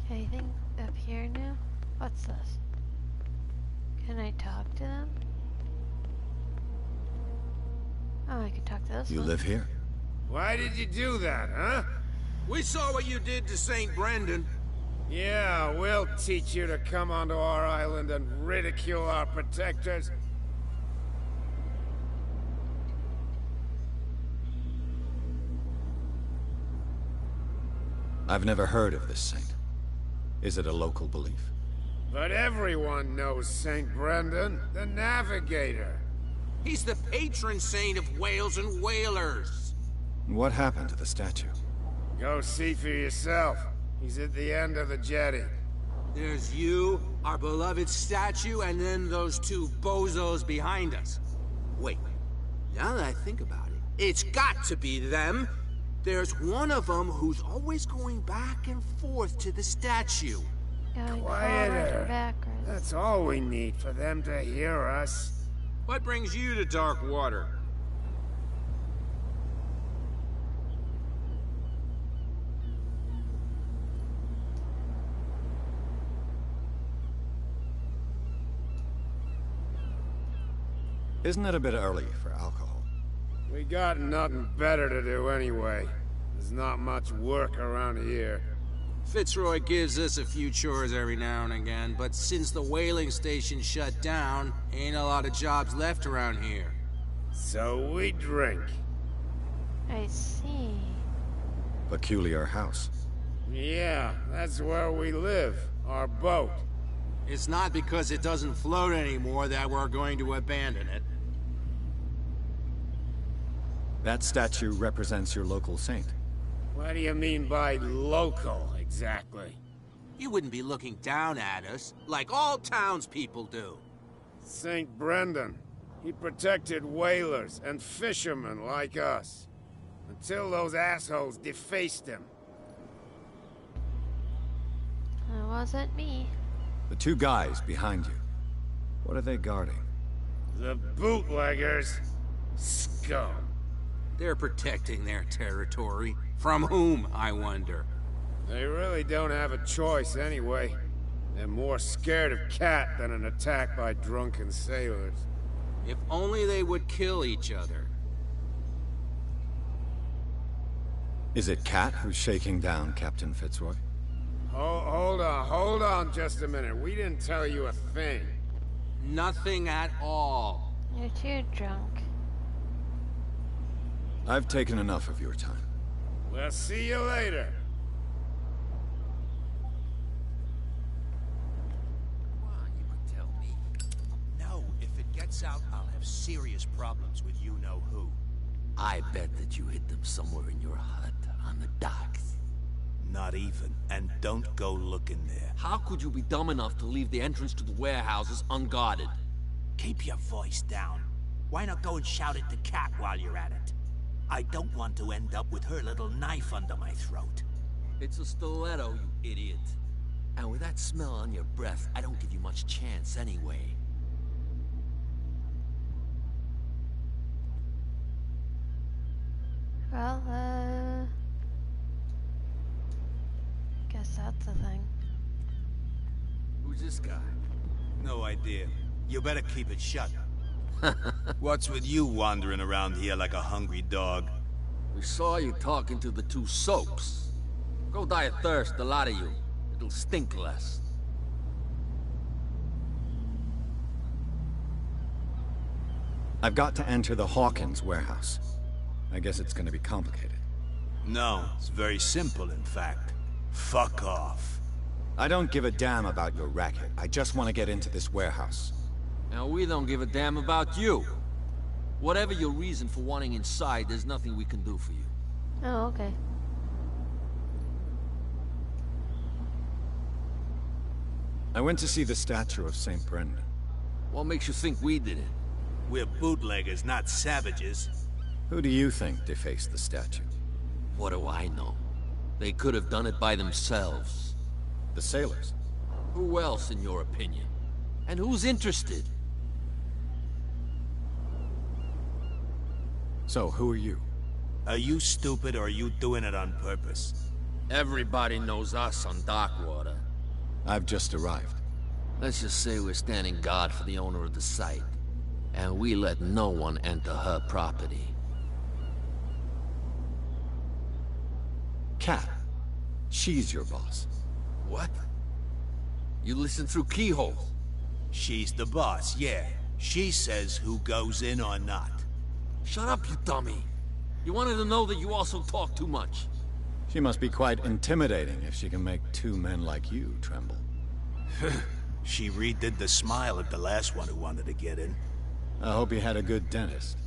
Anything up here now? What's this? Can I talk to them? Oh, I can talk to this You one. live here? Why did you do that, huh? We saw what you did to St. Brendan. Yeah, we'll teach you to come onto our island and ridicule our protectors. I've never heard of this saint. Is it a local belief? But everyone knows St. Brendan, the Navigator. He's the patron saint of whales and whalers. What happened to the statue? Go see for yourself. He's at the end of the jetty. There's you, our beloved statue, and then those two bozos behind us. Wait, now that I think about it, it's got to be them. There's one of them who's always going back and forth to the statue. Going Quieter. forward and backwards. That's all we need for them to hear us. What brings you to dark water? Isn't it a bit early for alcohol? We got nothing better to do anyway. There's not much work around here. Fitzroy gives us a few chores every now and again, but since the whaling station shut down, ain't a lot of jobs left around here. So we drink. I see. Peculiar house. Yeah, that's where we live. Our boat. It's not because it doesn't float anymore that we're going to abandon it. That statue represents your local saint. What do you mean by local, exactly? You wouldn't be looking down at us, like all townspeople do. St. Brendan. He protected whalers and fishermen like us. Until those assholes defaced him. It wasn't me. The two guys behind you. What are they guarding? The bootleggers. Scum. They're protecting their territory. From whom, I wonder? They really don't have a choice anyway. They're more scared of Cat than an attack by drunken sailors. If only they would kill each other. Is it Cat who's shaking down Captain Fitzroy? Hold on just a minute. We didn't tell you a thing. Nothing at all. You're too drunk. I've taken enough of your time. We'll see you later. Come on, you can tell me. No, if it gets out, I'll have serious problems with you-know-who. I bet that you hid them somewhere in your hut on the docks. Not even, and don't go looking there. How could you be dumb enough to leave the entrance to the warehouses unguarded? Keep your voice down. Why not go and shout at the cat while you're at it? I don't want to end up with her little knife under my throat. It's a stiletto, you idiot. And with that smell on your breath, I don't give you much chance anyway. Well, guess that's the thing. Who's this guy? No idea. You better keep it shut. What's with you wandering around here like a hungry dog? We saw you talking to the two soaps. Go die of thirst, the lot of you. It'll stink less. I've got to enter the Hawkins warehouse. I guess it's gonna be complicated. No, it's very simple, in fact. Fuck off. I don't give a damn about your racket. I just want to get into this warehouse. Now, we don't give a damn about you. Whatever your reason for wanting inside, there's nothing we can do for you. Oh, okay. I went to see the statue of St. Brendan. What makes you think we did it? We're bootleggers, not savages. Who do you think defaced the statue? What do I know? They could have done it by themselves. The sailors? Who else, in your opinion? And who's interested? So, who are you? Are you stupid or are you doing it on purpose? Everybody knows us on Darkwater. I've just arrived. Let's just say we're standing guard for the owner of the site. And we let no one enter her property. Cat. She's your boss. What? You listen through keyhole. She's the boss, yeah. She says who goes in or not. Shut up, you dummy. You wanted to know that you also talk too much. She must be quite intimidating if she can make two men like you tremble. She redid the smile at the last one who wanted to get in. I hope he had a good dentist.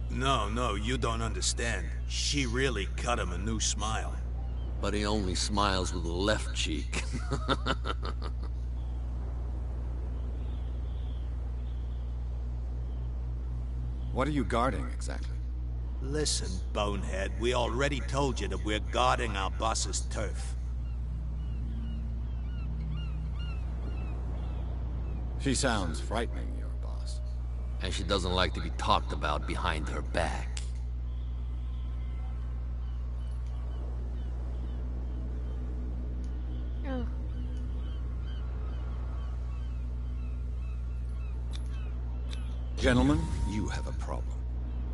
No, you don't understand. She really cut him a new smile. But he only smiles with the left cheek. What are you guarding, exactly? Listen, bonehead, we already told you that we're guarding our boss's turf. She sounds frightening, your boss. And she doesn't like to be talked about behind her back. Oh. Gentlemen, you have a problem.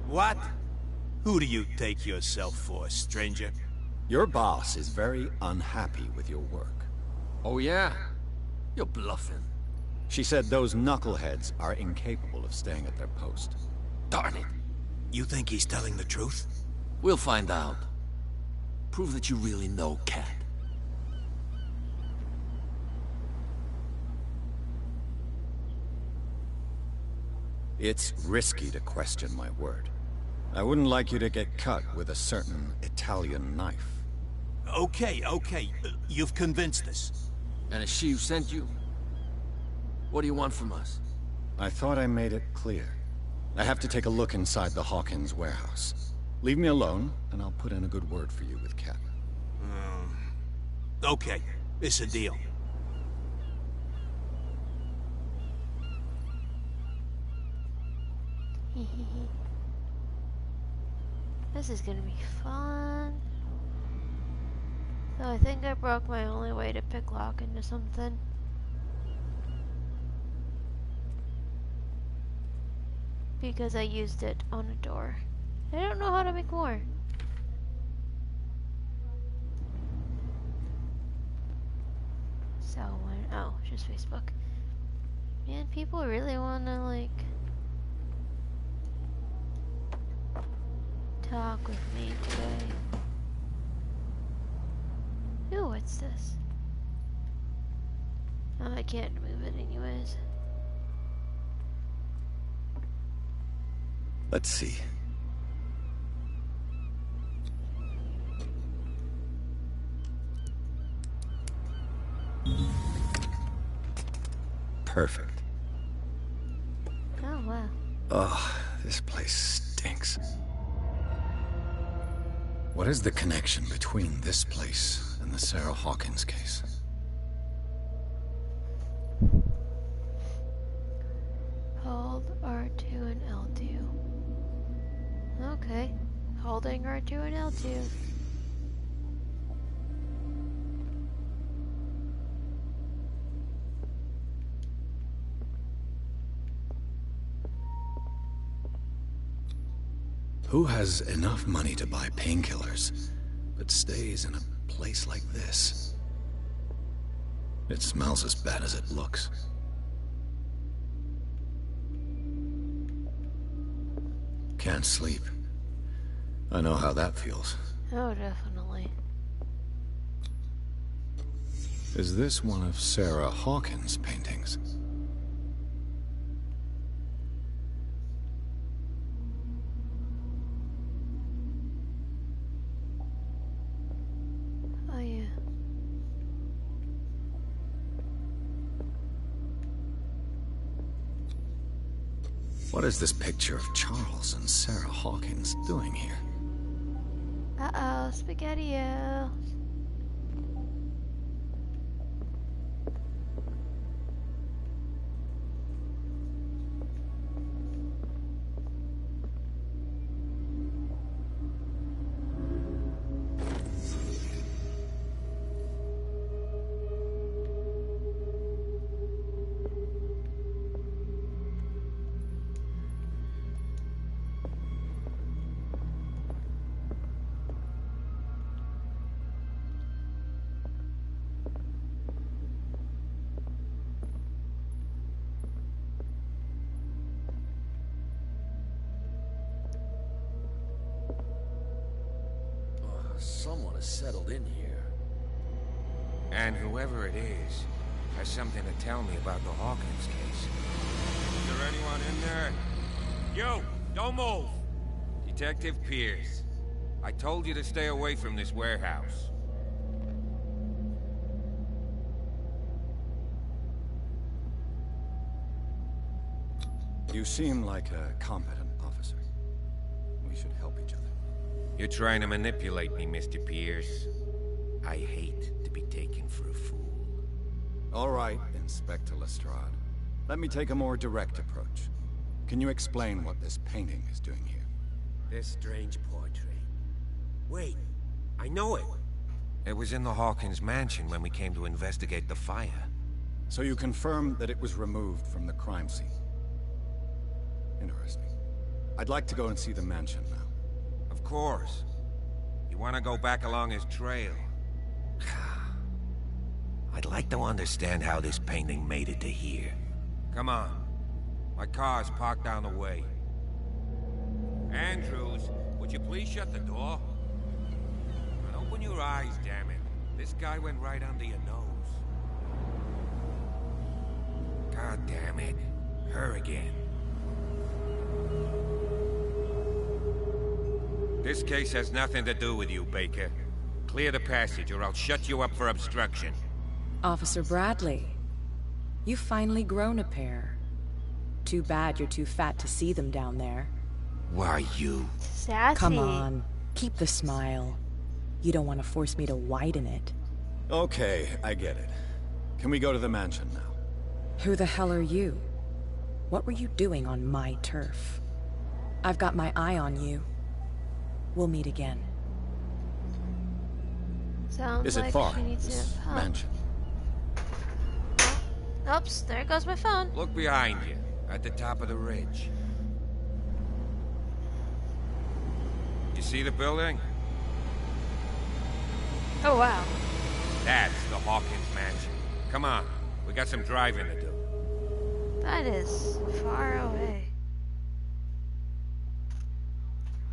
What? Who do you take yourself for, stranger? Your boss is very unhappy with your work. Oh yeah? You're bluffing. She said those knuckleheads are incapable of staying at their post. Darn it. You think he's telling the truth? We'll find out. Prove that you really know Cat. It's risky to question my word. I wouldn't like you to get cut with a certain Italian knife. Okay. You've convinced us. And it's she who sent you? What do you want from us? I thought I made it clear. I have to take a look inside the Hawkins warehouse. Leave me alone, and I'll put in a good word for you with Cat. Okay, it's a deal. This is gonna be fun. So I think I broke my only way to pick lock into something. Because I used it on a door. I don't know how to make more. So when, oh, just Facebook. Man, people really wanna like talk with me today. Ooh, what's this? Oh, I can't move it anyways. Let's see. Perfect. Oh, wow. Oh, this place stinks. What is the connection between this place and the Sarah Hawkins case? Hold R2 and L2. Okay. Holding R2 and L2. Who has enough money to buy painkillers, but stays in a place like this? It smells as bad as it looks. Can't sleep. I know how that feels. Oh, definitely. Is this one of Sarah Hawkins' paintings? Oh, yeah. What is this picture of Charles and Sarah Hawkins doing here? Uh-oh, SpaghettiOs. Someone has settled in here. And whoever it is has something to tell me about the Hawkins case. Is there anyone in there? You! Don't move! Detective Pierce. I told you to stay away from this warehouse. You seem like a competent officer. We should help each other. You're trying to manipulate me, Mr. Pierce. I hate to be taken for a fool. All right, Inspector Lestrade. Let me take a more direct approach. Can you explain what this painting is doing here? This strange portrait. Wait, I know it. It was in the Hawkins mansion when we came to investigate the fire. So you confirm that it was removed from the crime scene? Interesting. I'd like to go and see the mansion now. Of course. You want to go back along his trail? I'd like to understand how this painting made it to here. Come on. My car's parked down the way. Andrews, would you please shut the door? And open your eyes, damn it. This guy went right under your nose. God damn it. Her again. This case has nothing to do with you, Baker. Clear the passage or I'll shut you up for obstruction. Officer Bradley, you've finally grown a pair. Too bad you're too fat to see them down there. Why, you... Sassy. Come on, keep the smile. You don't want to force me to widen it. Okay, I get it. Can we go to the mansion now? Who the hell are you? What were you doing on my turf? I've got my eye on you. We'll meet again. Sounds Is it like far, she needs this some help. mansion? Oops, there goes my phone. Look behind you, at the top of the ridge. You see the building? Oh, wow. That's the Hawkins mansion. Come on, we got some driving to do. That is far away.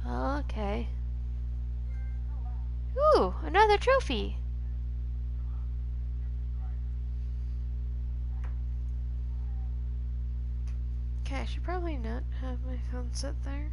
Okay. Ooh, another trophy. Okay, I should probably not have my phone sit there.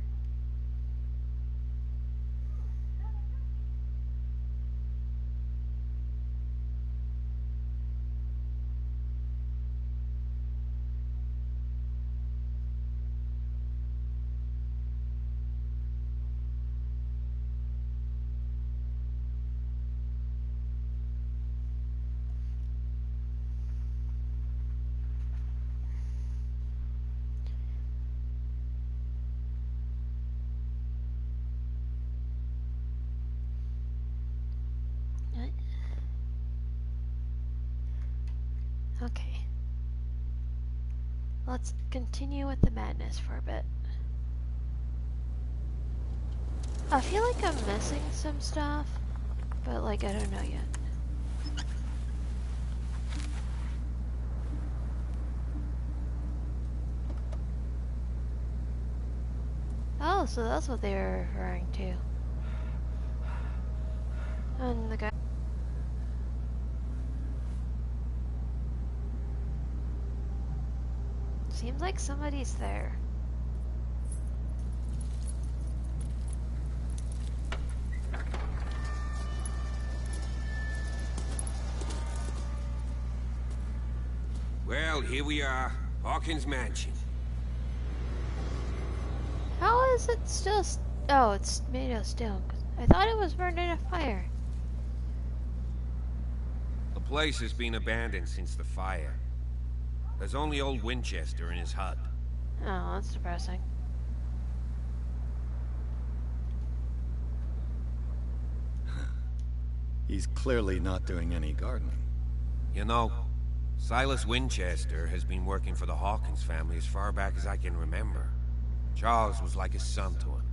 Okay. Let's continue with the madness for a bit. I feel like I'm missing some stuff, but like I don't know yet. Oh, so that's what they were referring to. And the guy... Seems like somebody's there. Well, here we are. Hawkins Mansion. How is it still... Oh, it's made of steel. I thought it was burned in a fire. The place has been abandoned since the fire. There's only old Winchester in his hut. Oh, that's depressing. He's clearly not doing any gardening. You know, Silas Winchester has been working for the Hawkins family as far back as I can remember. Charles was like his son to him.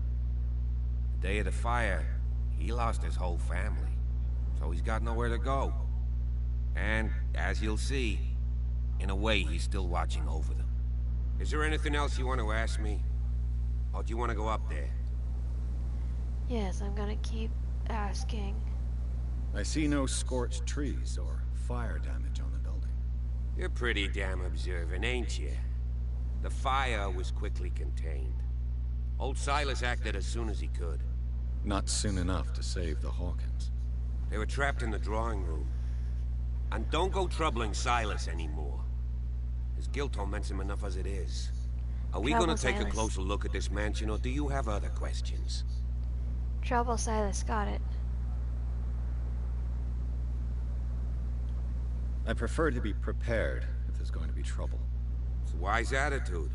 The day of the fire, he lost his whole family, so he's got nowhere to go. And, as you'll see, in a way, he's still watching over them. Is there anything else you want to ask me? Or do you want to go up there? Yes, I'm gonna keep asking. I see no scorched trees or fire damage on the building. You're pretty damn observant, ain't you? The fire was quickly contained. Old Silas acted as soon as he could. Not soon enough to save the Hawkins. They were trapped in the drawing room. And don't go troubling Silas anymore. His guilt torments him enough as it is. Are we gonna take a closer look at this mansion, or do you have other questions? Trouble Silas, got it. I prefer to be prepared if there's going to be trouble. It's a wise attitude.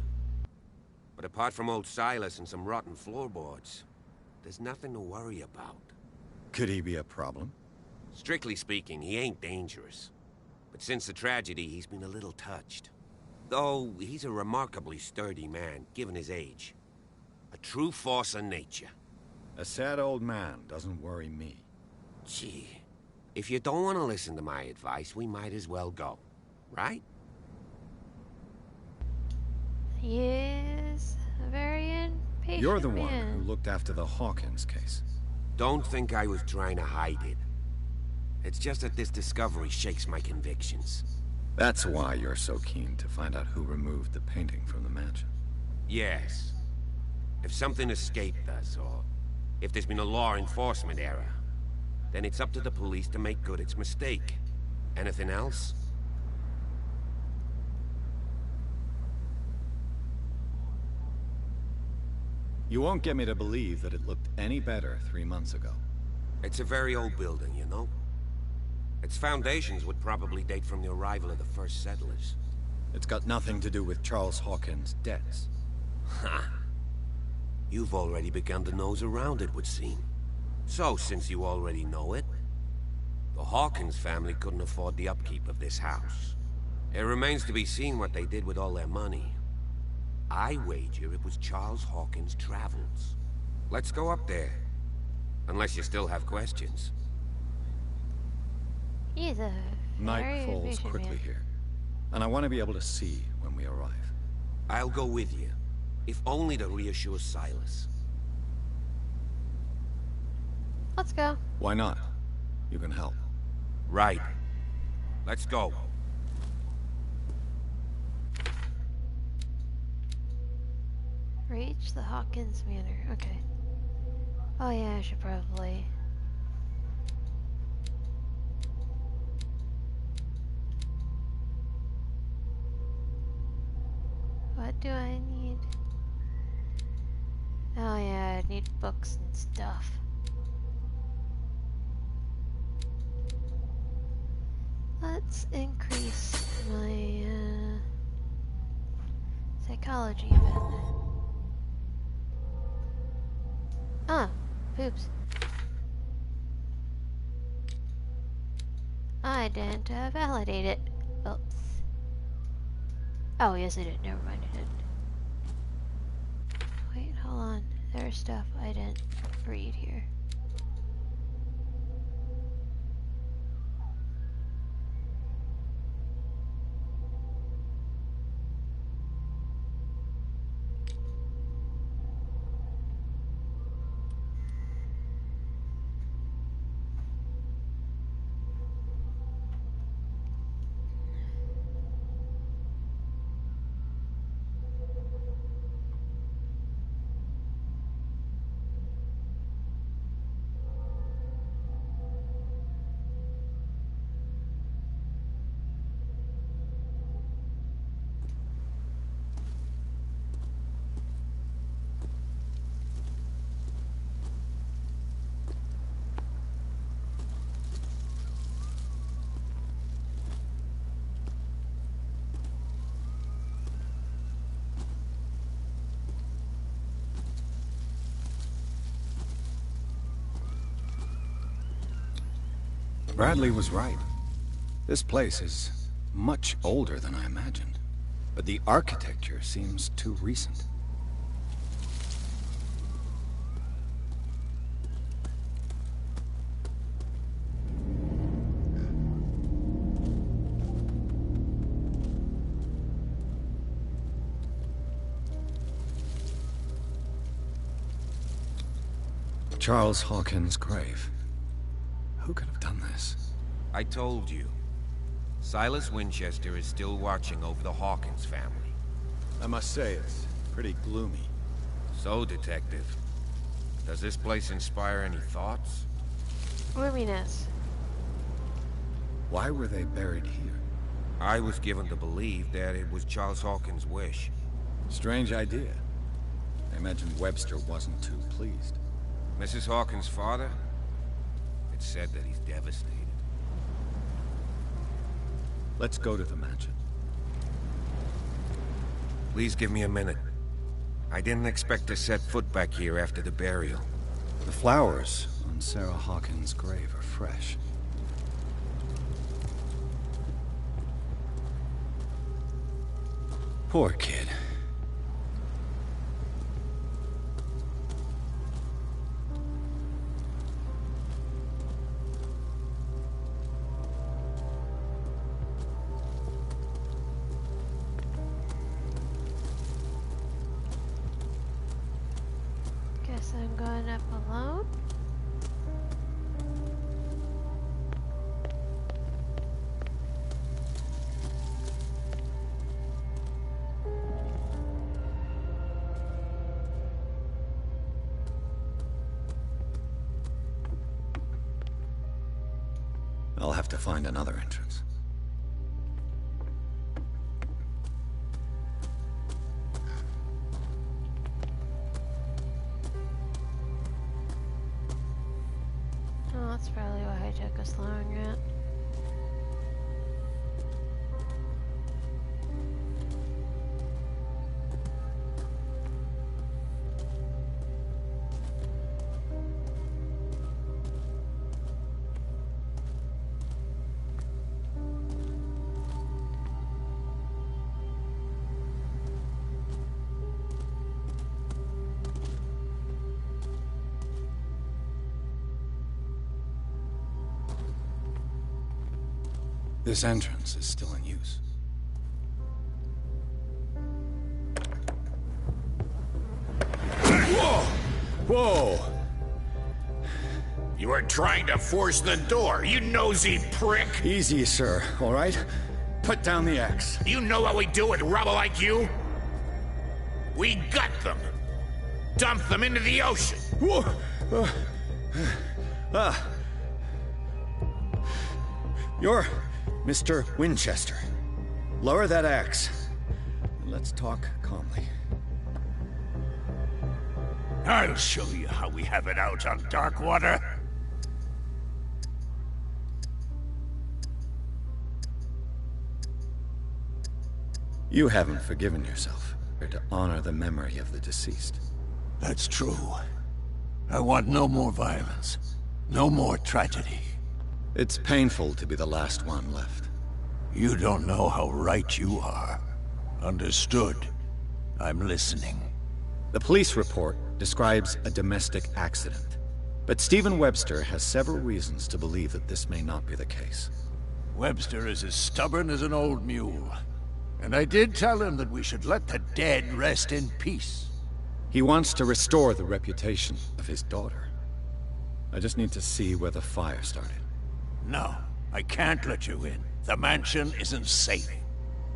But apart from old Silas and some rotten floorboards, there's nothing to worry about. Could he be a problem? Strictly speaking, he ain't dangerous. But since the tragedy, he's been a little touched. Though, he's a remarkably sturdy man, given his age. A true force of nature. A sad old man doesn't worry me. Gee, if you don't want to listen to my advice, we might as well go. Right? He is a very impatient You're the man. one who looked after the Hawkins case. Don't think I was trying to hide it. It's just that this discovery shakes my convictions. That's why you're so keen to find out who removed the painting from the mansion. Yes. If something escaped us, or if there's been a law enforcement error, then it's up to the police to make good its mistake. Anything else? You won't get me to believe that it looked any better 3 months ago. It's a very old building, you know? Its foundations would probably date from the arrival of the first settlers. It's got nothing to do with Charles Hawkins' debts. Ha! You've already begun to nose around, it would seem. So, since you already know it, the Hawkins family couldn't afford the upkeep of this house. It remains to be seen what they did with all their money. I wager it was Charles Hawkins' travels. Let's go up there. Unless you still have questions. He's a Night very falls impatient quickly man. here, and I want to be able to see when we arrive. I'll go with you, if only to reassure Silas. Let's go. Why not? You can help. Right. Let's go. Reach the Hawkins Manor. Okay. Oh yeah, I should probably... What do I need? Oh yeah, I need books and stuff. Let's increase my psychology a bit. Ah, poops. I didn't validate it. Oops. Oh, yes I did. Never mind, I didn't. Wait, hold on. There's stuff I didn't read here. Bradley was right. This place is much older than I imagined, but the architecture seems too recent. Charles Hawkins' grave. Who could have done this? I told you. Silas Winchester is still watching over the Hawkins family. I must say, it's pretty gloomy. So, Detective, does this place inspire any thoughts? Gloominess. Why were they buried here? I was given to believe that it was Charles Hawkins' wish. Strange idea. I imagine Webster wasn't too pleased. Mrs. Hawkins' father? It's said that he's devastated. Let's go to the mansion. Please give me a minute. I didn't expect to set foot back here after the burial. The flowers on Sarah Hawkins' grave are fresh. Poor kid. Guess I'm going up alone. I'll have to find another entrance. Oh, that's probably why I took us long yet. This entrance is still in use. Whoa! Whoa! You were trying to force the door, you nosy prick! Easy, sir, all right? Put down the axe. You know what we do with rubble like you? We gut them. Dump them into the ocean. Whoa! You're Mr. Winchester. Lower that axe. Let's talk calmly. I'll show you how we have it out on Darkwater. You haven't forgiven yourself. You're to honor the memory of the deceased. That's true. I want no more violence. No more tragedy. It's painful to be the last one left. You don't know how right you are. Understood. I'm listening. The police report describes a domestic accident. But Stephen Webster has several reasons to believe that this may not be the case. Webster is as stubborn as an old mule. And I did tell him that we should let the dead rest in peace. He wants to restore the reputation of his daughter. I just need to see where the fire started. No, I can't let you in. The mansion isn't safe.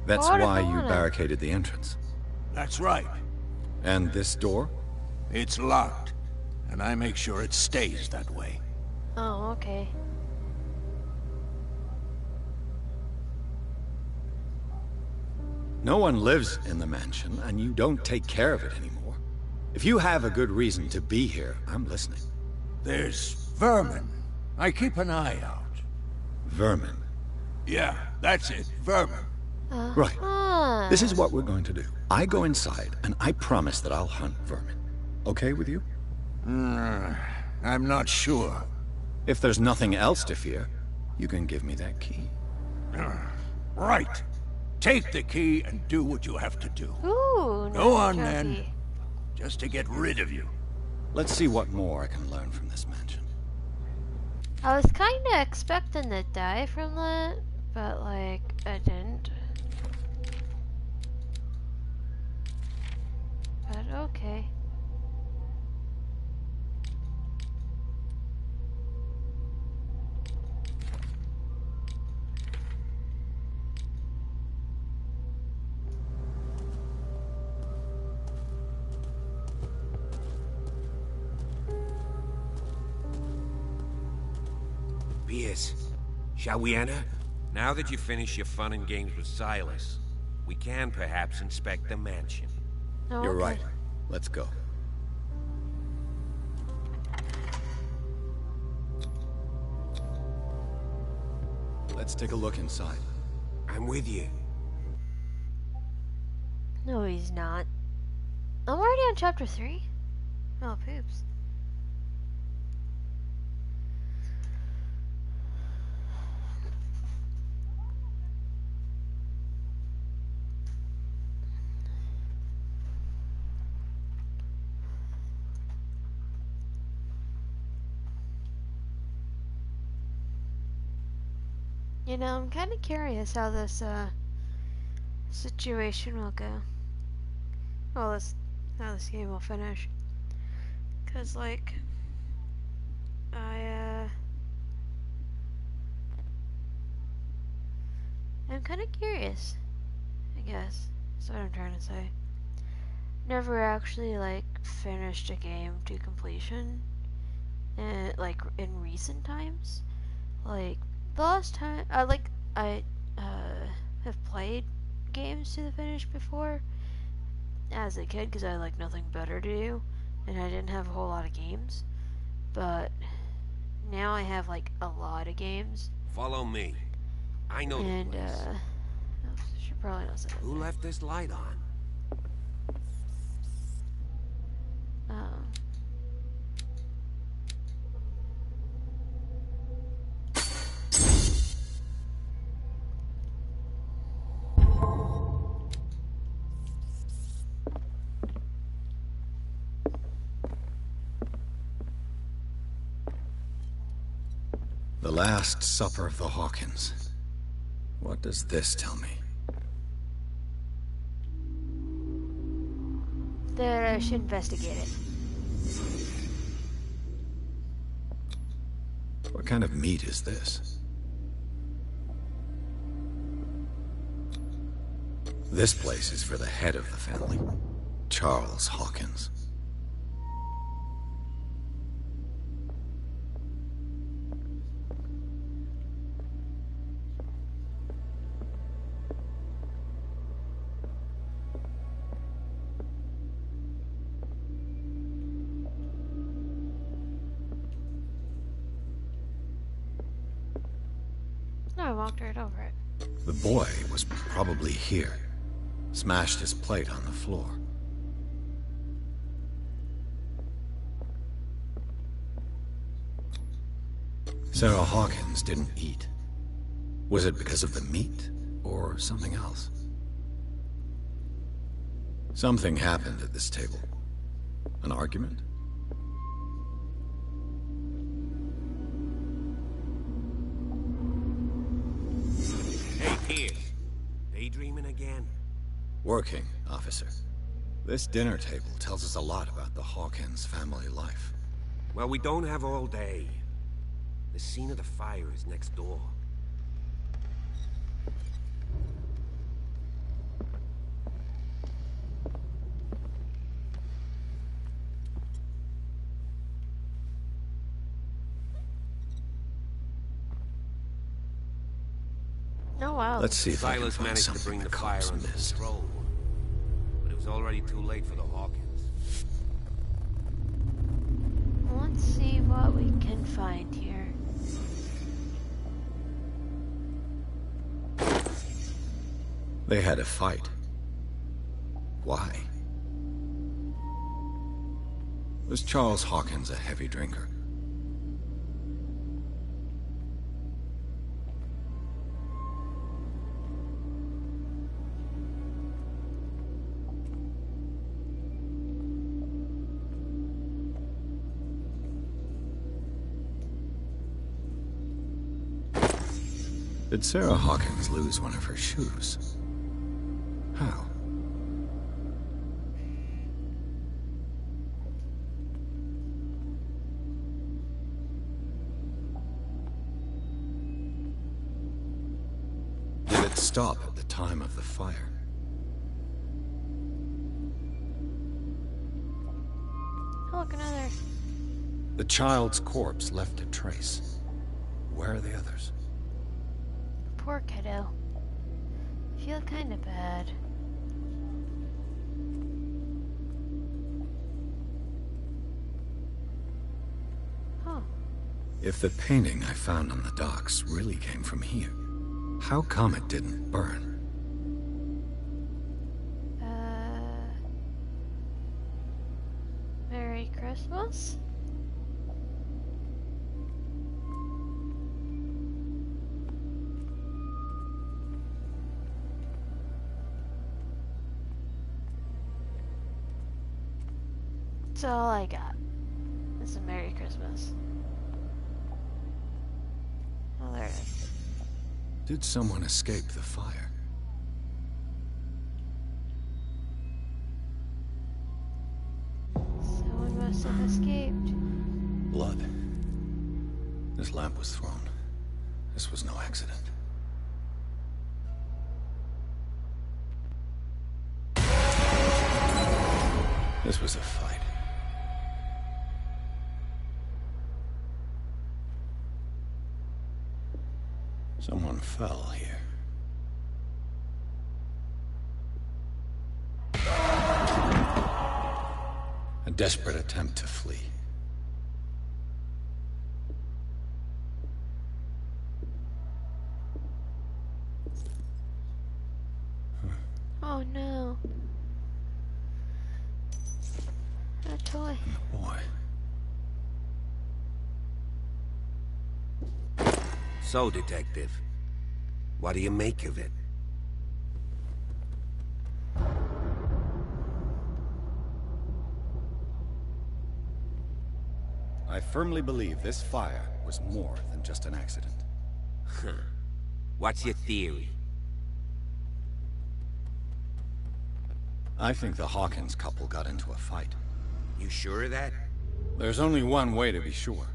That's why you barricaded the entrance. That's right. And this door? It's locked, and I make sure it stays that way. Oh, okay. No one lives in the mansion, and you don't take care of it anymore. If you have a good reason to be here, I'm listening. There's vermin. I keep an eye out. Vermin? Yeah, that's it. Vermin. Right. This is what we're going to do. I go inside, and I promise that I'll hunt vermin. Okay with you? I'm not sure. If there's nothing else to fear, you can give me that key. Right. Take the key and do what you have to do. Ooh, Go on, then. Just to get rid of you. Let's see what more I can learn from this mansion. I was kinda expecting to die from that, but like, I didn't. But okay. Pierce, shall we enter? Now that you finish your fun and games with Silas, we can perhaps inspect the mansion. Oh, You're okay. right. Let's go. Let's take a look inside. I'm with you. No, he's not. I'm already on chapter 3. Oh, poops. You know, I'm kind of curious how this situation will go. Well, how this game will finish. Cause like, I'm kind of curious. I guess that's what I'm trying to say. Never actually like finished a game to completion, and like in recent times. Like the last time I have played games to the finish before as a kid because I had like nothing better to do and I didn't have a whole lot of games. But now I have like a lot of games. Follow me. I know And the place. I should probably not say that. Who left this light on? The Last Supper of the Hawkins. What does this tell me? That I should investigate it. What kind of meat is this? This place is for the head of the family, Charles Hawkins. No, I walked right over it. The boy was probably here. Smashed his plate on the floor. Sarah Hawkins didn't eat. Was it because of the meat, or something else? Something happened at this table. An argument? Hey, Pierce. Daydreaming again? Working, officer. This dinner table tells us a lot about the Hawkins family life. Well, we don't have all day. The scene of the fire is next door. Oh wow. Let's see if I can Silas find managed to something bring the that fire calms under this. control, but it was already too late for the Hawkins. Let's see what we can find here. They had a fight. Why? Was Charles Hawkins a heavy drinker? Did Sarah Hawkins lose one of her shoes? How? Did it stop at the time of the fire? Oh, look, another. The child's corpse left a trace. Where are the others? Poor kiddo. I feel kinda bad. Huh. If the painting I found on the docks really came from here, how come it didn't burn? Merry Christmas? That's all I got. It's a Merry Christmas. Oh, there it is. Did someone escape the fire? Someone must have escaped. Blood. This lamp was thrown. This was no accident. This was a fight. Someone fell here. A desperate attempt to flee. Oh no. A toy. Boy. So, Detective, what do you make of it? I firmly believe this fire was more than just an accident. Huh. What's your theory? I think the Hawkins couple got into a fight. You sure of that? There's only one way to be sure.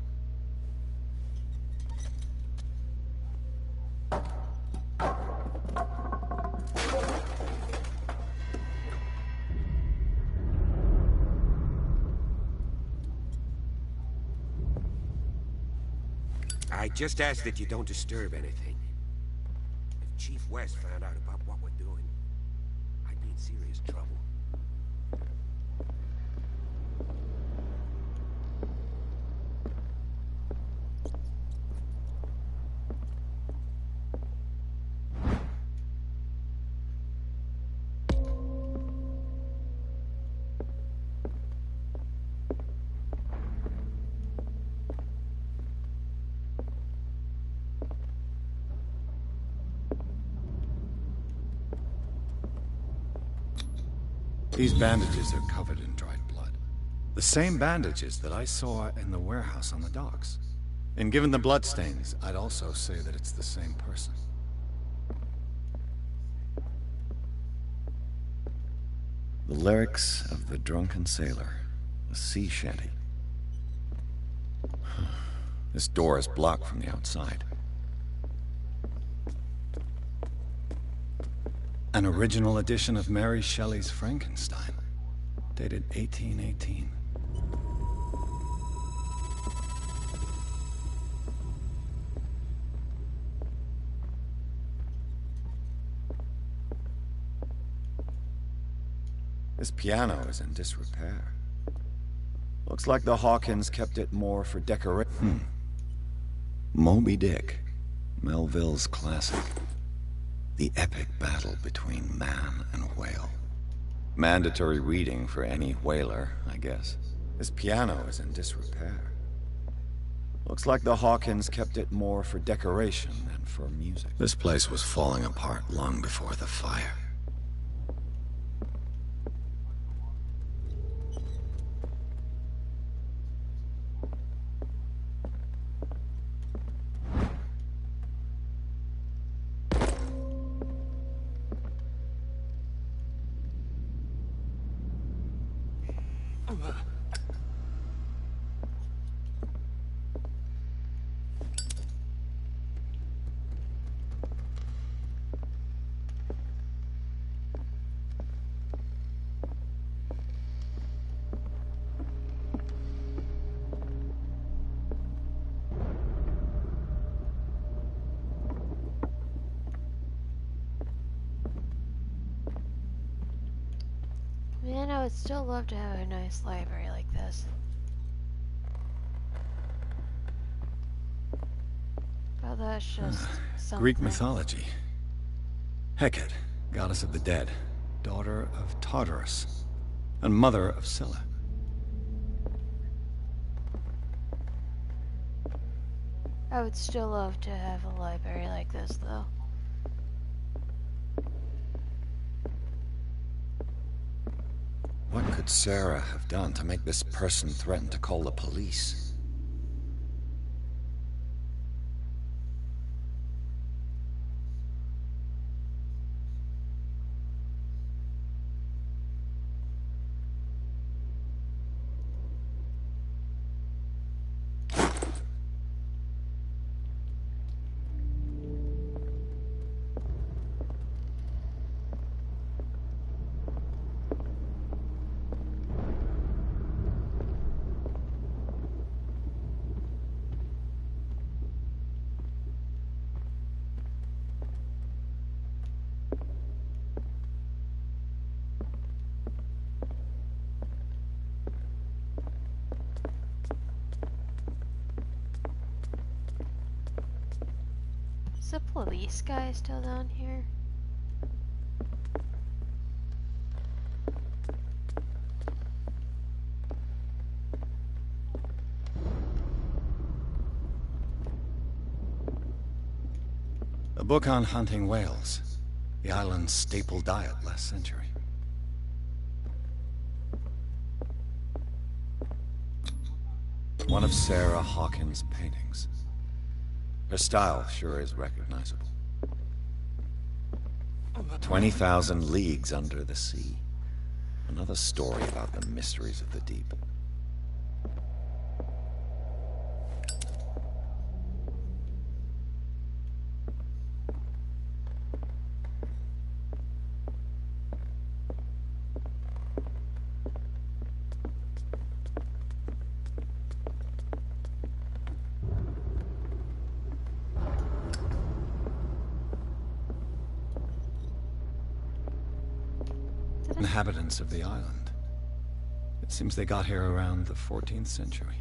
I just ask that you don't disturb anything. If Chief West found out about what we're doing, I'd be in serious trouble. These bandages are covered in dried blood. The same bandages that I saw in the warehouse on the docks. And given the bloodstains, I'd also say that it's the same person. The lyrics of the drunken sailor, a sea shanty. This door is blocked from the outside. An original edition of Mary Shelley's Frankenstein, dated 1818. This piano is in disrepair. Looks like the Hawkins kept it more for decoration. Moby Dick, Melville's classic. The epic battle between man and whale. Mandatory reading for any whaler, I guess. This piano is in disrepair. Looks like the Hawkins kept it more for decoration than for music. This place was falling apart long before the fire. would still love to have a nice library like this. But that's just something. Greek mythology. Hecate, goddess of the dead, daughter of Tartarus, and mother of Scylla. I would still love to have a library like this, though. What could Sarah have done to make this person threaten to call the police? Is the police guy still down here? A book on hunting whales. The island's staple diet last century. One of Sarah Hawkins' paintings. Her style sure is recognizable. 20,000 leagues under the sea. Another story about the mysteries of the deep. Inhabitants of the island. It seems they got here around the 14th century.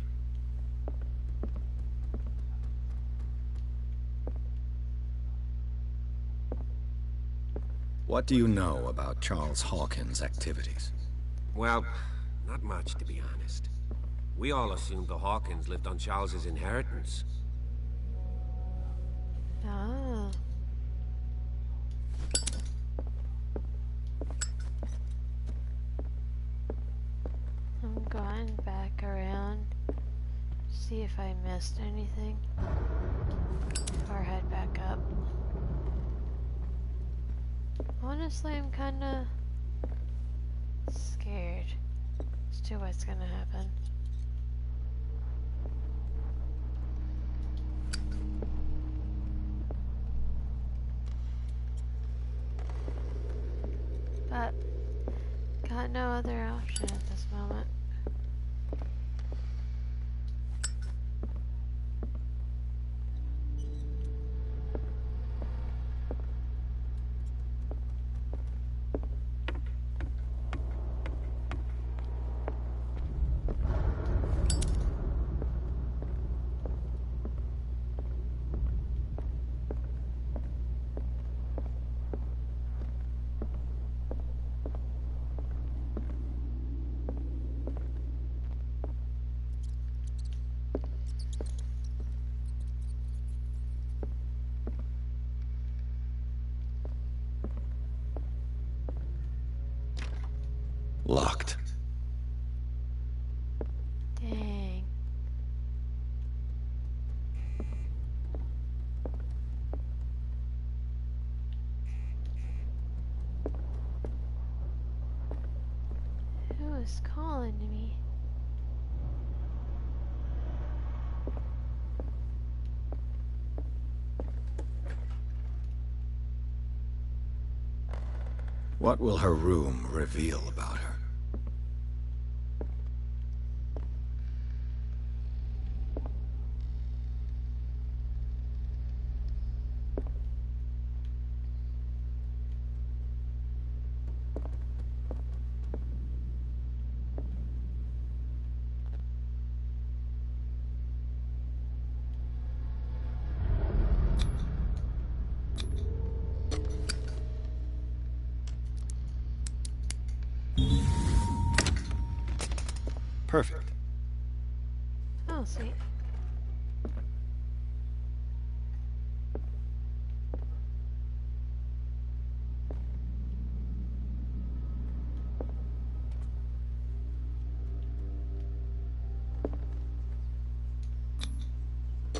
What do you know about Charles Hawkins' activities? Well, not much, to be honest. We all assumed the Hawkins lived on Charles's inheritance. Ah. I'm going back around, see if I missed anything, or head back up. Honestly, I'm kinda scared as to what's gonna happen. But got no other option at this moment. Locked. Dang. Who is calling to me? What will her room reveal about her? Perfect. Oh, sweet.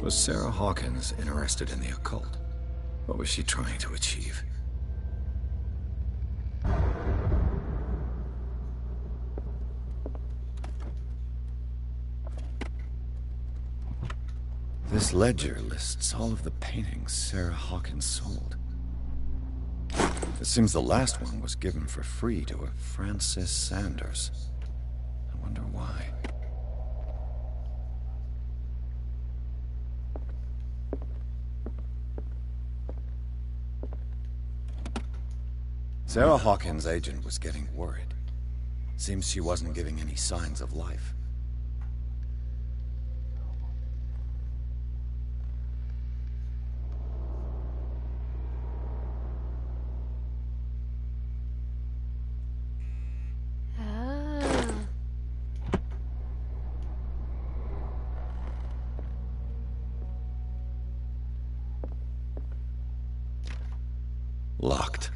Was Sarah Hawkins interested in the occult? What was she trying to achieve? This ledger lists all of the paintings Sarah Hawkins sold. It seems the last one was given for free to a Francis Sanders. I wonder why. Sarah Hawkins' agent was getting worried. Seems she wasn't giving any signs of life. Locked.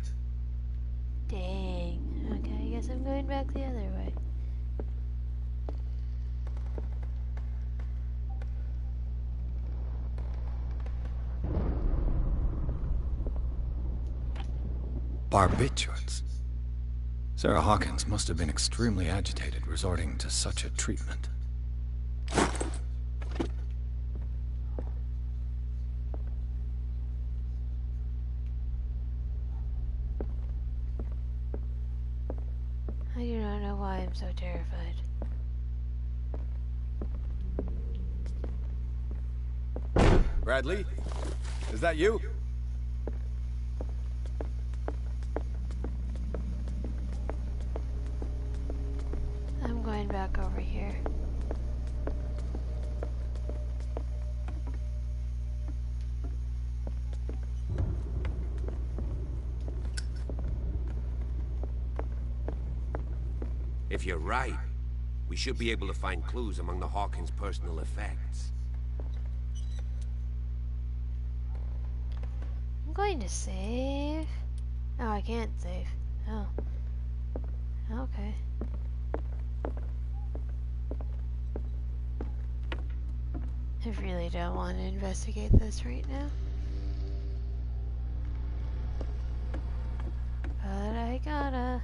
Dang. Okay, I guess I'm going back the other way. Barbiturates. Sarah Hawkins must have been extremely agitated resorting to such a treatment. I do not know why I'm so terrified. Bradley? Is that you? I'm going back over here. If you're right, we should be able to find clues among the Hawkins' personal effects. I'm going to save. Oh, I can't save. Oh. Okay. I really don't want to investigate this right now. But I gotta.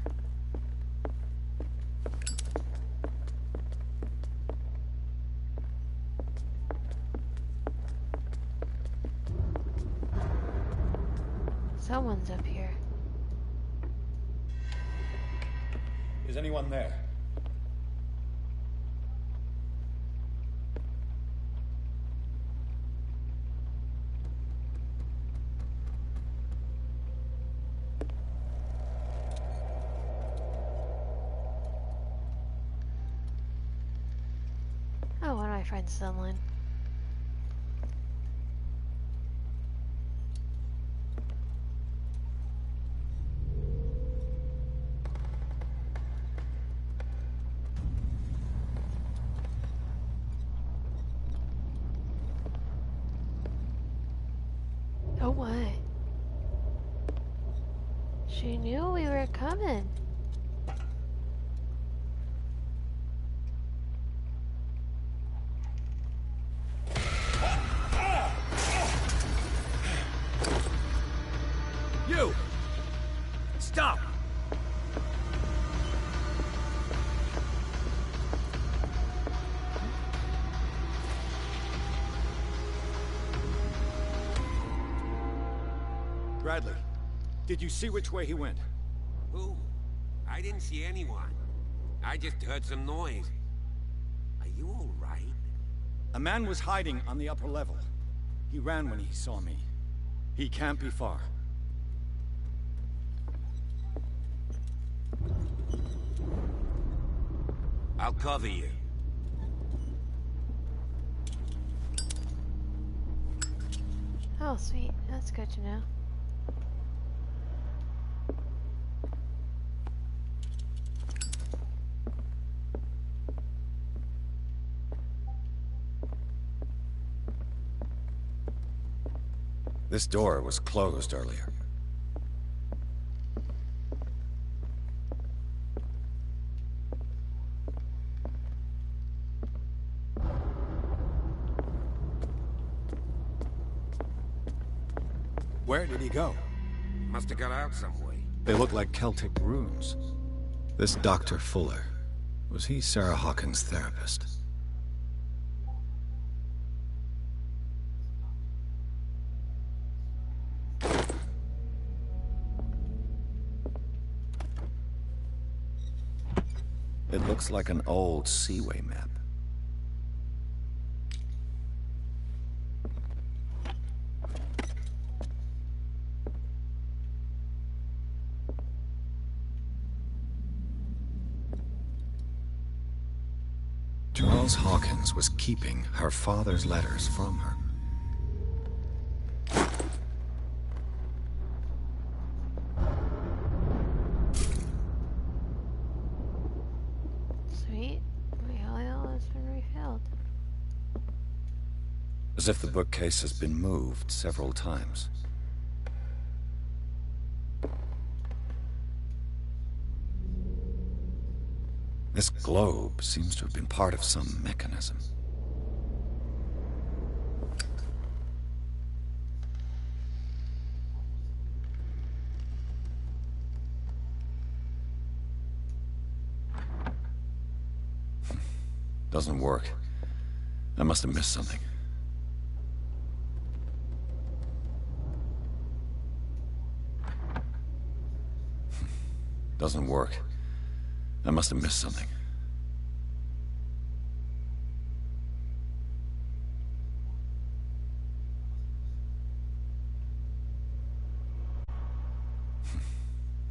Someone's up here. Is anyone there? Oh, one of my friends is online. Oh my. She knew we were coming. You! Stop! Bradley, did you see which way he went? Who? I didn't see anyone. I just heard some noise. Are you all right? A man was hiding on the upper level. He ran when he saw me. He can't be far. I'll cover you. Oh, sweet. That's good to know. This door was closed earlier. Where did he go? Must have got out some way. They look like Celtic runes. This Dr. Fuller, was he Sarah Hawkins' therapist? It looks like an old Seaway map. Charles Hawkins was keeping her father's letters from her. Sweet. My oil has been refilled. As if the bookcase has been moved several times. This globe seems to have been part of some mechanism. Doesn't work. I must have missed something. Doesn't work. I must have missed something.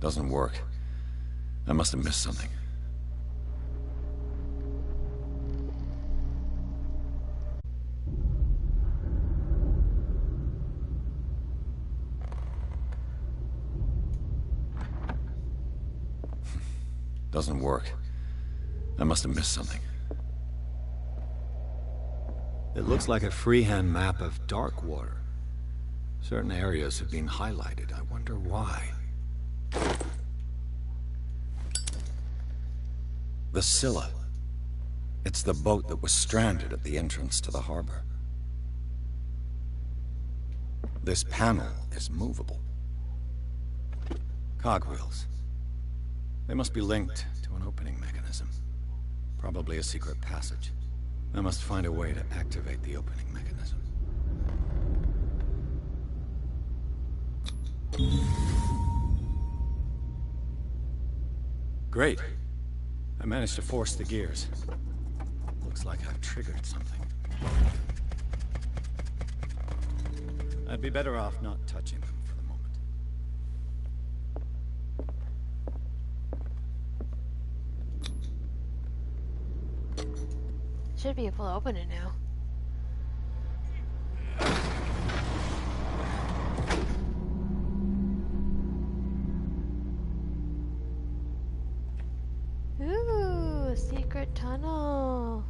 Doesn't work. I must have missed something. Doesn't work. I must have missed something. It looks like a freehand map of dark water. Certain areas have been highlighted. I wonder why. The Scylla. It's the boat that was stranded at the entrance to the harbor. This panel is movable. Cogwheels. They must be linked to an opening mechanism. Probably a secret passage. I must find a way to activate the opening mechanism. Great. I managed to force the gears. Looks like I've triggered something. I'd be better off not touching them for the moment. Should be able to open it now. Ooh, a secret tunnel.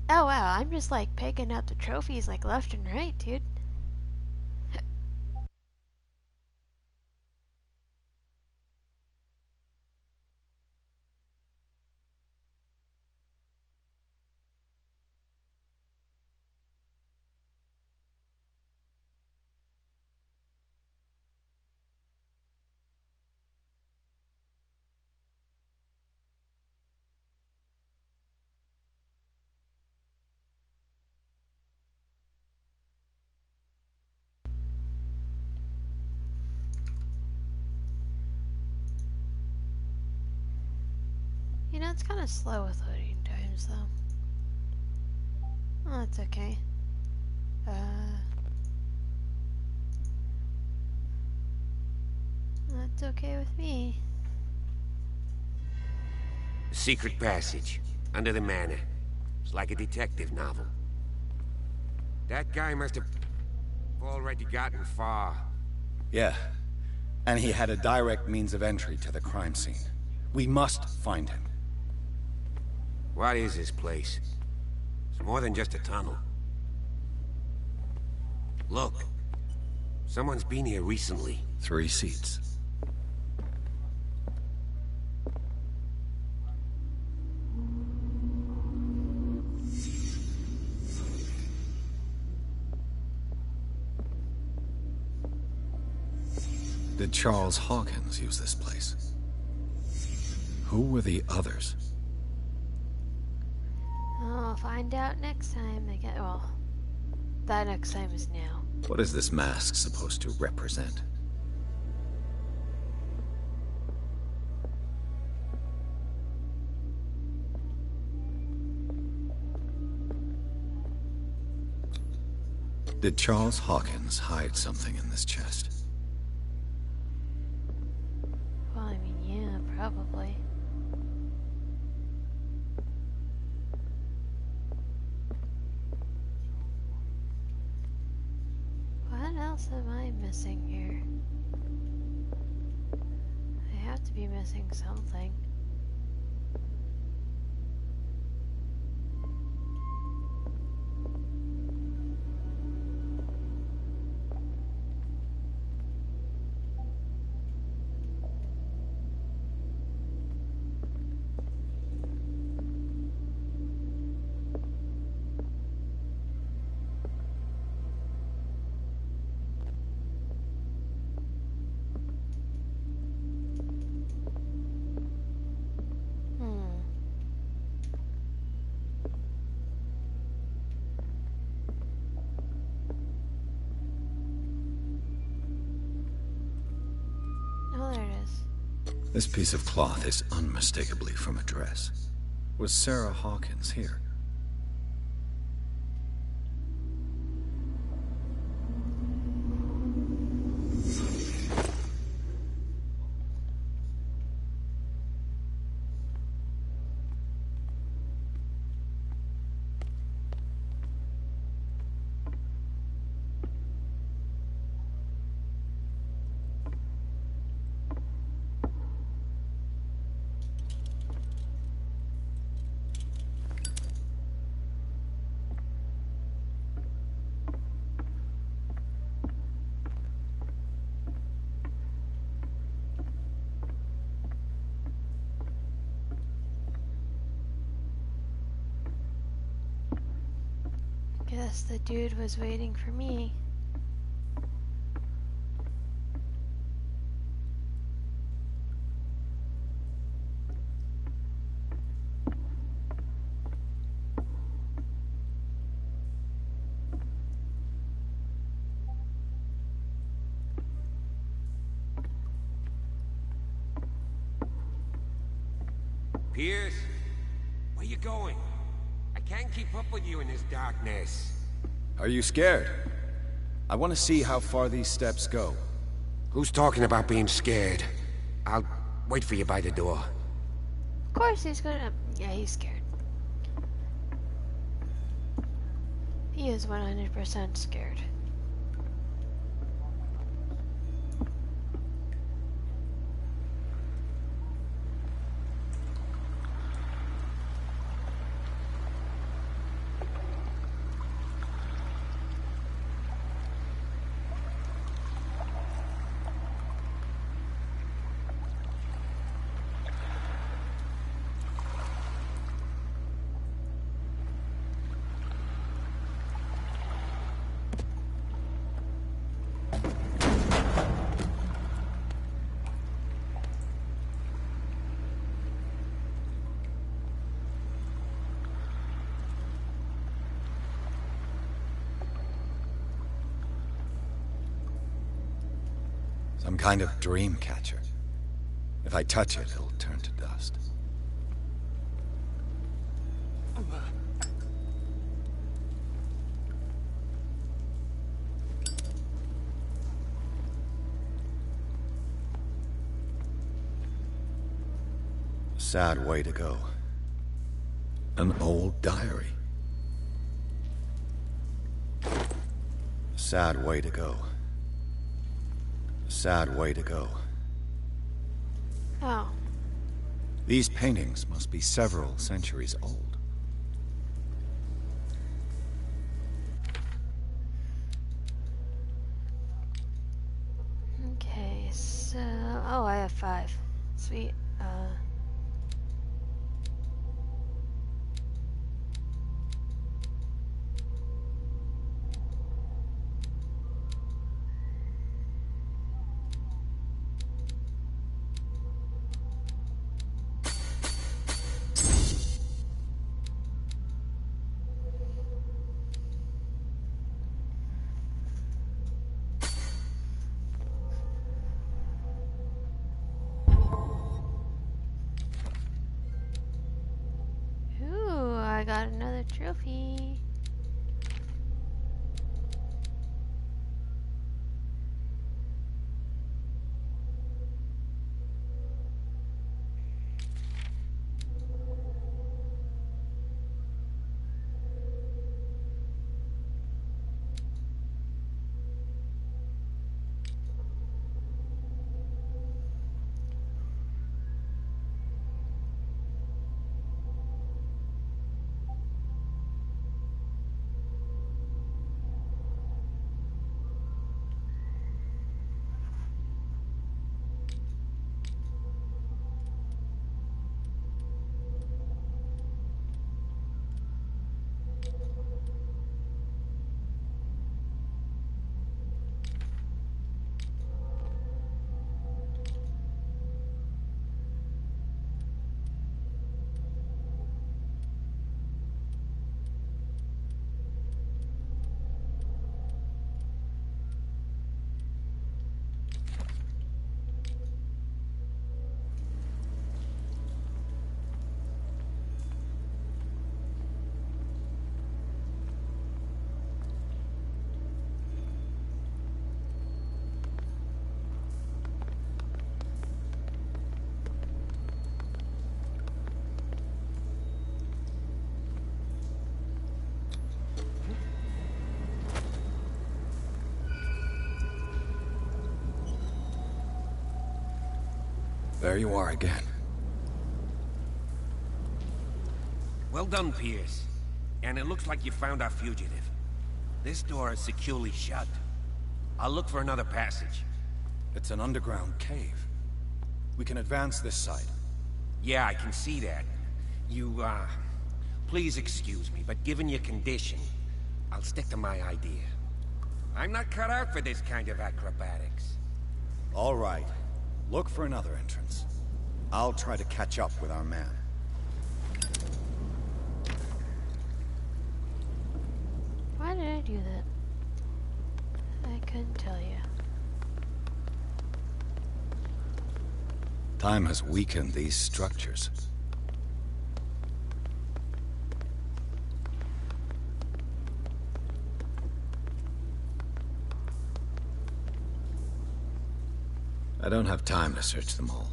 Oh wow, I'm just like picking up the trophies like left and right, dude. You know, it's kind of slow with loading times, though. Oh, that's okay. That's okay with me. Secret passage. Under the manor. It's like a detective novel. That guy must have already gotten far. Yeah. And he had a direct means of entry to the crime scene. We must find him. What is this place? It's more than just a tunnel. Look. Someone's been here recently. 3 seats. Did Charles Hawkins use this place? Who were the others? I'll find out next time. Well, that next time is now. What is this mask supposed to represent? Did Charles Hawkins hide something in this chest? Well, I mean, yeah, probably. What else am I missing here? I have to be missing something. Oh, there it is. This piece of cloth is unmistakably from a dress. Was Sarah Hawkins here? Guess the dude was waiting for me. Pierce? Where you going? I can't keep up with you in this darkness. Are you scared? I want to see how far these steps go. Who's talking about being scared? I'll wait for you by the door. Of course he's gonna... Yeah, he's scared. He is 100% scared. Some kind of dream catcher. If I touch it, it'll turn to dust. Sad way to go. An old diary. Sad way to go. Sad way to go. Oh. These paintings must be several centuries old. Okay, so... Oh, I have 5. Sweet. Ooh, I got another trophy. There you are again. Well done, Pierce. And it looks like you found our fugitive. This door is securely shut. I'll look for another passage. It's an underground cave. We can advance this side. Yeah, I can see that. Please excuse me, but given your condition, I'll stick to my idea. I'm not cut out for this kind of acrobatics. All right. Look for another entrance. I'll try to catch up with our man. Why did I do that? I couldn't tell you. Time has weakened these structures. I don't have time to search them all.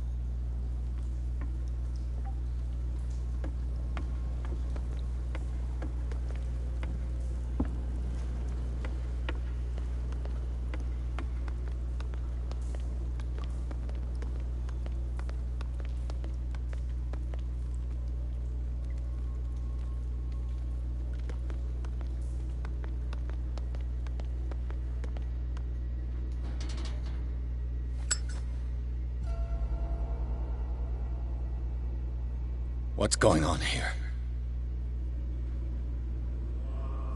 What's going on here?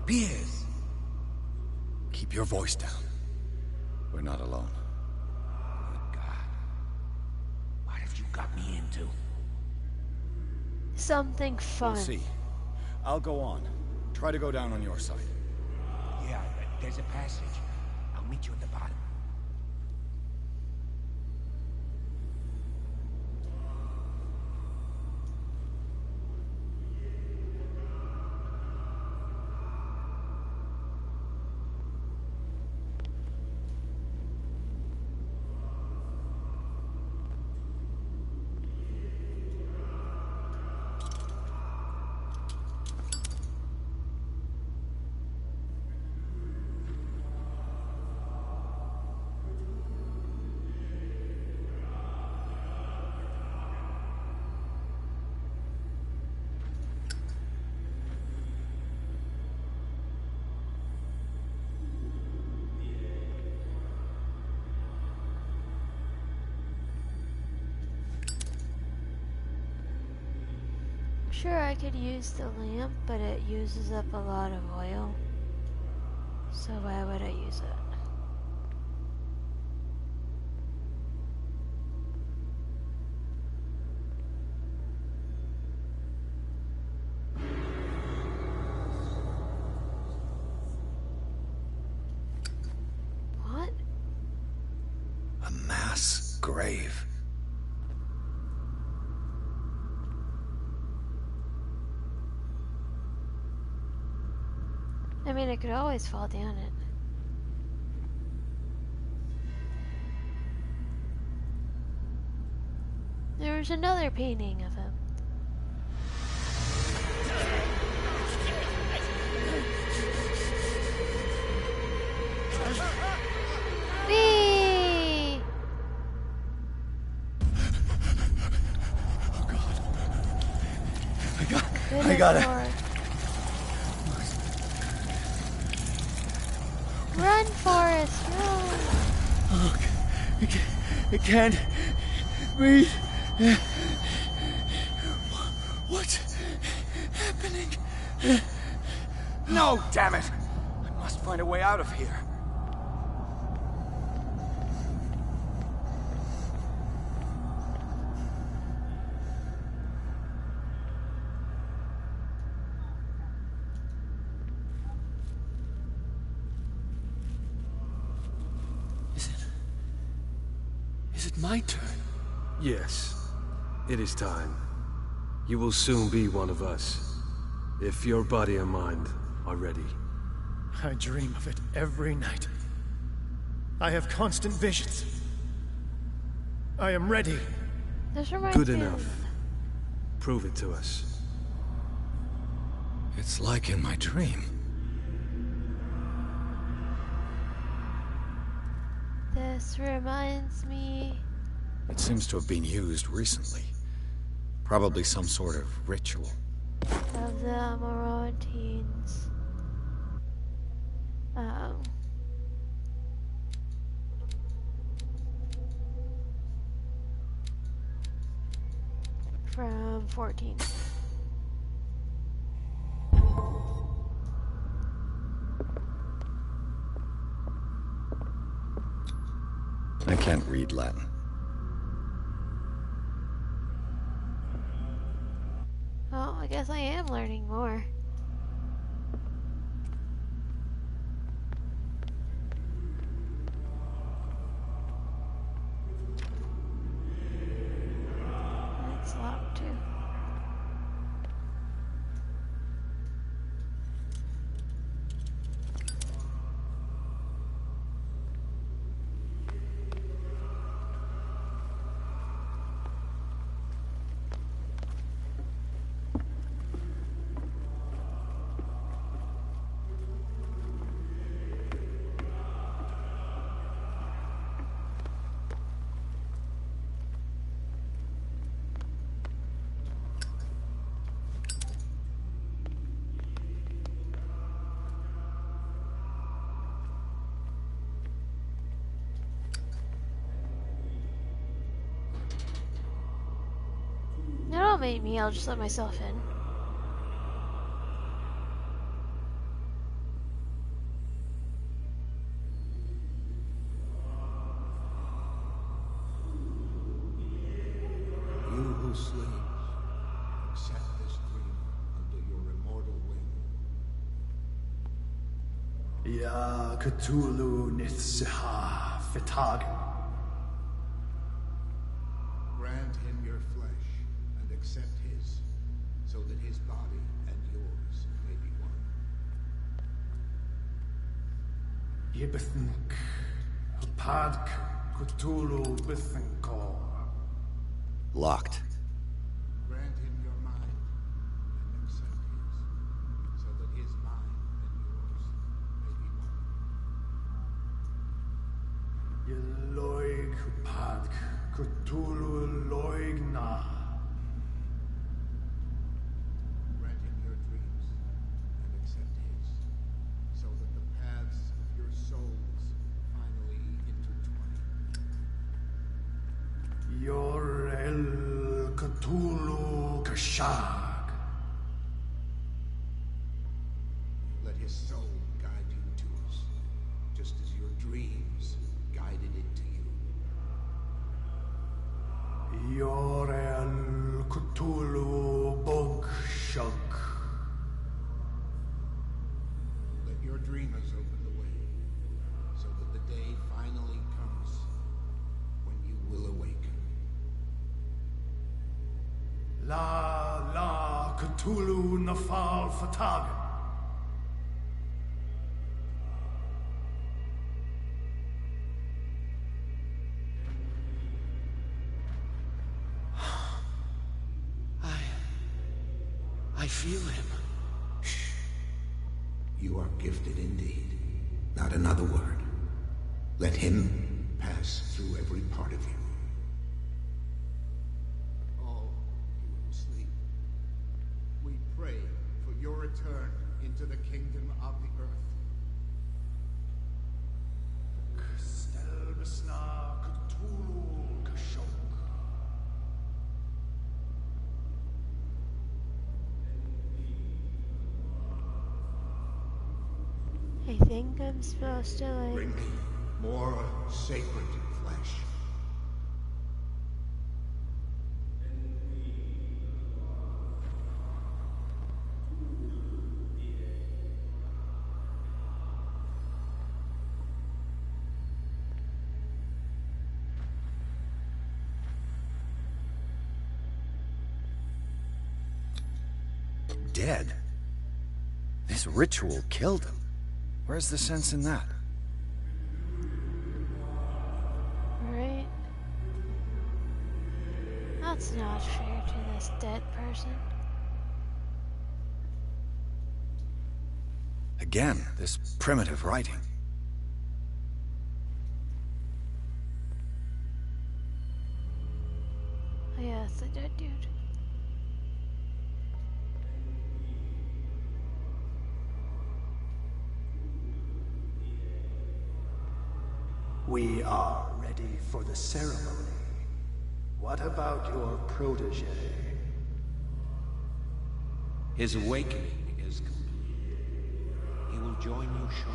Pierce! Keep your voice down. We're not alone. Good God. What have you got me into? Something fun. We'll see. I'll go on. Try to go down on your side. Yeah, there's a passage. I'll meet you at the bottom. sure I could use the lamp, but it uses up a lot of oil. So why would I use it? What? A mass grave. I mean, I could always fall down it. There's another painting of him. Whee! Oh God! I Goodness got it. Lord. Run, Forrest, run! Oh, it can't breathe. What's happening? No, damn it! I must find a way out of here. Is it my turn? Yes. It is time. You will soon be one of us, if your body and mind are ready. I dream of it every night. I have constant visions. I am ready. This reminds Good me enough. Prove it to us. It's like in my dream. This reminds me It seems to have been used recently. Probably some sort of ritual. of the Morontines. From 14. I can't read Latin. Well, I guess I am learning more. That's locked too. No, don't make me, I'll just let myself in. You who sleep, accept this dream under your immortal wing. Ya Cthulhu Nithsiha Fitagen. Grant him your flesh and accept his, so that his body and yours may be one. Yibithink Padk Cthulhu Bithinko. Locked. Grant him your mind and accept his, so that his mind and yours may be one. Yeloig Padk Cthulhu Loigna. Grant him your dreams and accept his, so that the paths of your souls finally intertwine. Yor El Cthulhu Kashag. La Cthulhu Nafal Fatagan. I feel him. Shh. You are gifted indeed. Not another word. Let him pass through every part of you. All you who sleep, we pray for your return into the kingdom of the earth. Stelbisna Cthulhu Kashok. I think I'm supposed to, like... Bring me more sacred flesh. Dead? This ritual killed him. Where's the sense in that? Right? That's not fair to this dead person. Again, this primitive writing. Oh yeah, it's the dead dude. We are ready for the ceremony. What about your protege? His awakening is complete. He will join you shortly.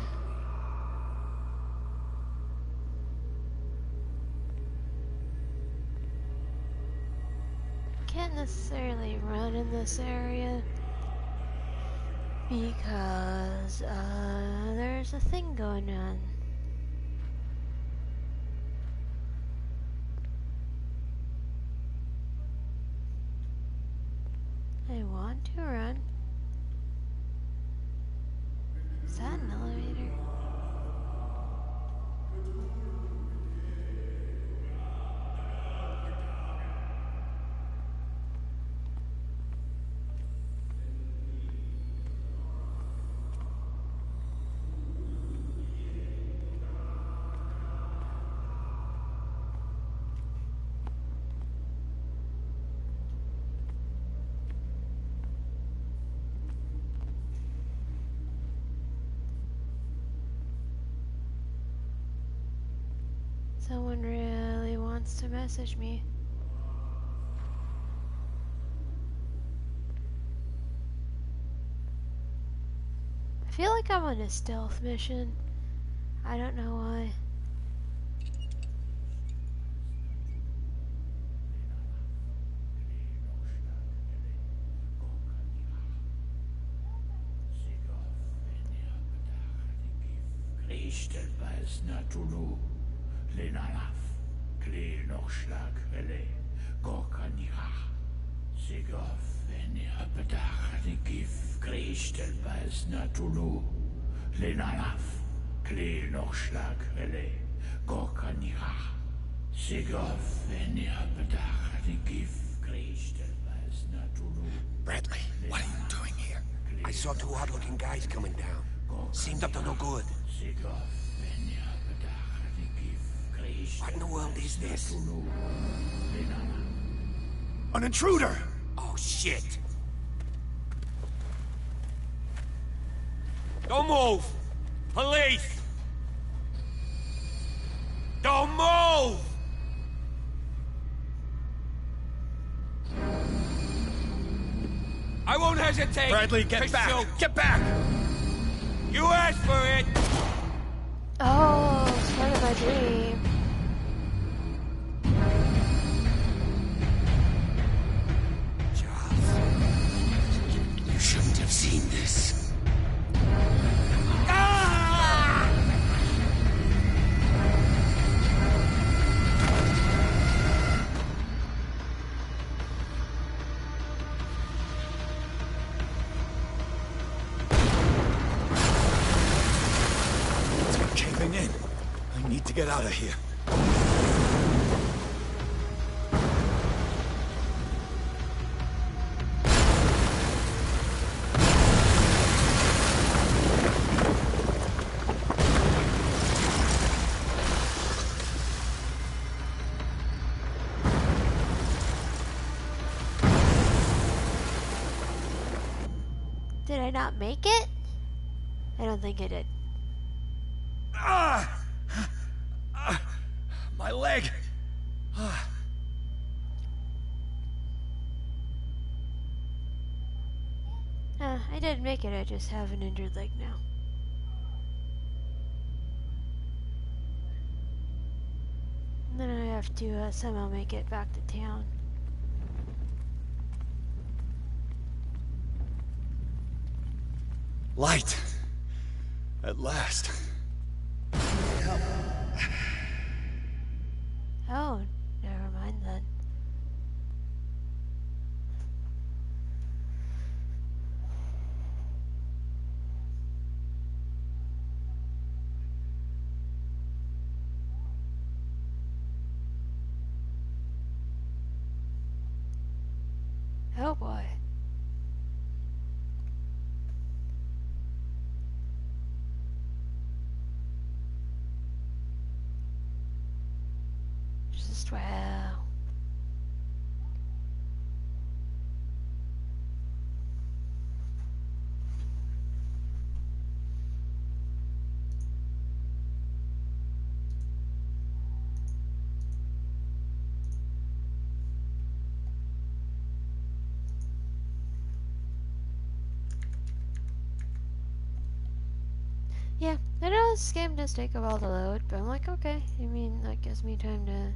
Can't necessarily run in this area because there's a thing going on. I want to run. Is that an elevator? Someone really wants to message me. I feel like I'm on a stealth mission. I don't know why. Lenalaf, Kle Nochschlag, Ele, Gorkanira, Sigov, Vene Hapedach, Gif, Gristelbais Natulu, Lenalaf, Kle Nochschlag, Ele, Gorkanira, Sigov, Vene Hapedach, Gif, Gristelbais Natulu. Bradley, what are you doing here? I saw two odd-looking guys coming down. Seemed up to no good. What in the world is this? An intruder! Oh, shit! Don't move! Police! Don't move! I won't hesitate! Bradley, get back! Shoot. Get back! You asked for it! Oh, it's part of my dream. You shouldn't have seen this. need to get out of here. Did I not make it? I don't think I did. My leg! I did make it, I just have an injured leg now. And then I have to somehow make it back to town. Light! At last. Oh, never mind then. Oh boy. Just wow. Yeah, I know this game does take a while to load, but I'm like, okay. I mean, that gives me time to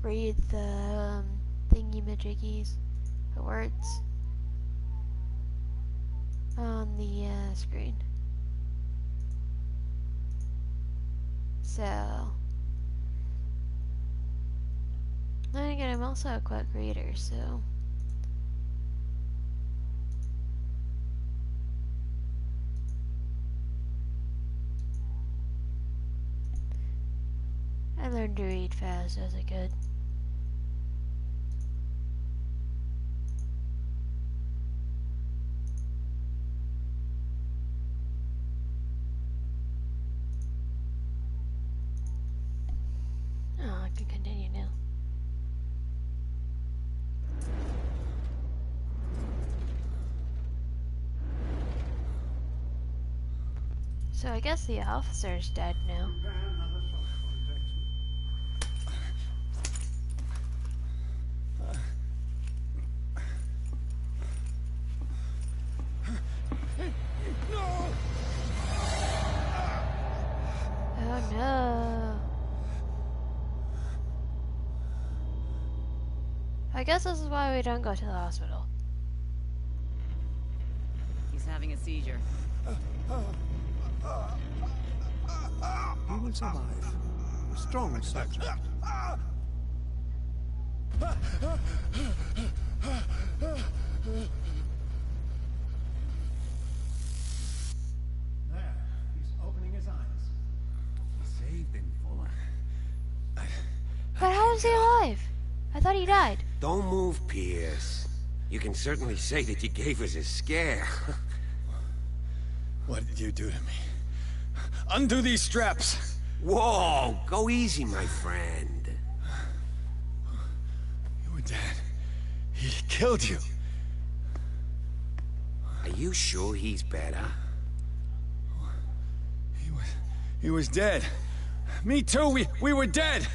read the thingy-majiggies, the words on the screen. So, then again, I'm also a quick reader, so. I learned to read fast as I could. Oh, I can continue now. So I guess the officer's dead now. Oh no. I guess this is why we don't go to the hospital. He's having a seizure. He will survive. A strong subject. There, he's opening his eyes. Saved him, Fuller. But how is he alive? I thought he died. Don't move, Pierce. You can certainly say that you gave us a scare. What did you do to me? Undo these straps! Whoa! Go easy, my friend. You were dead. He killed you. Are you sure he's better? He was dead. Me too, we were dead!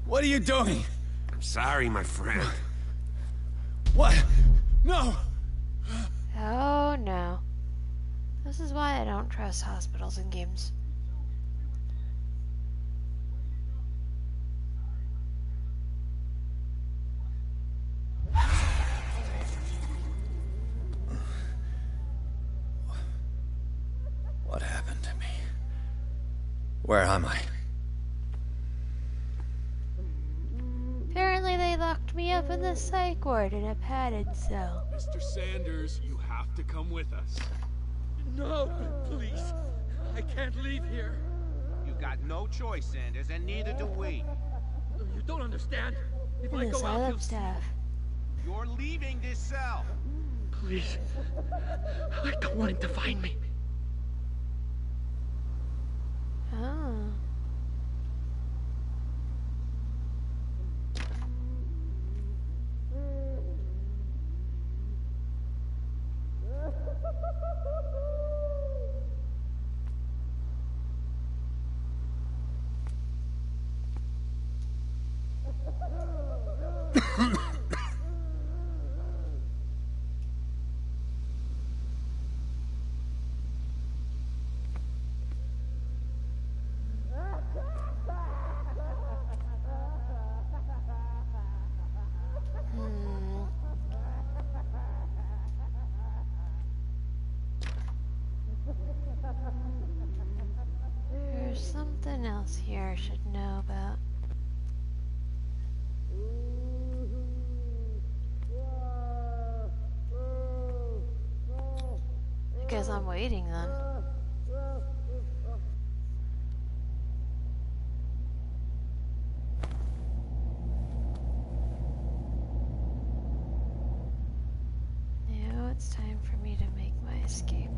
What are you doing? I'm sorry, my friend. What? No! Oh no. This is why I don't trust hospitals in games. What happened to me? Where am I? Apparently they locked me up in the psych ward in a padded cell. Mr. Sanders, you have to come with us. No, please. I can't leave here. You got no choice, Sanders, and neither do we. You don't understand. If I And the go out, asylum you'll staff. You're leaving this cell. Please. I don't want him to find me. Oh. There's something else here I should know about. I guess I'm waiting then. Now it's time for me to make my escape.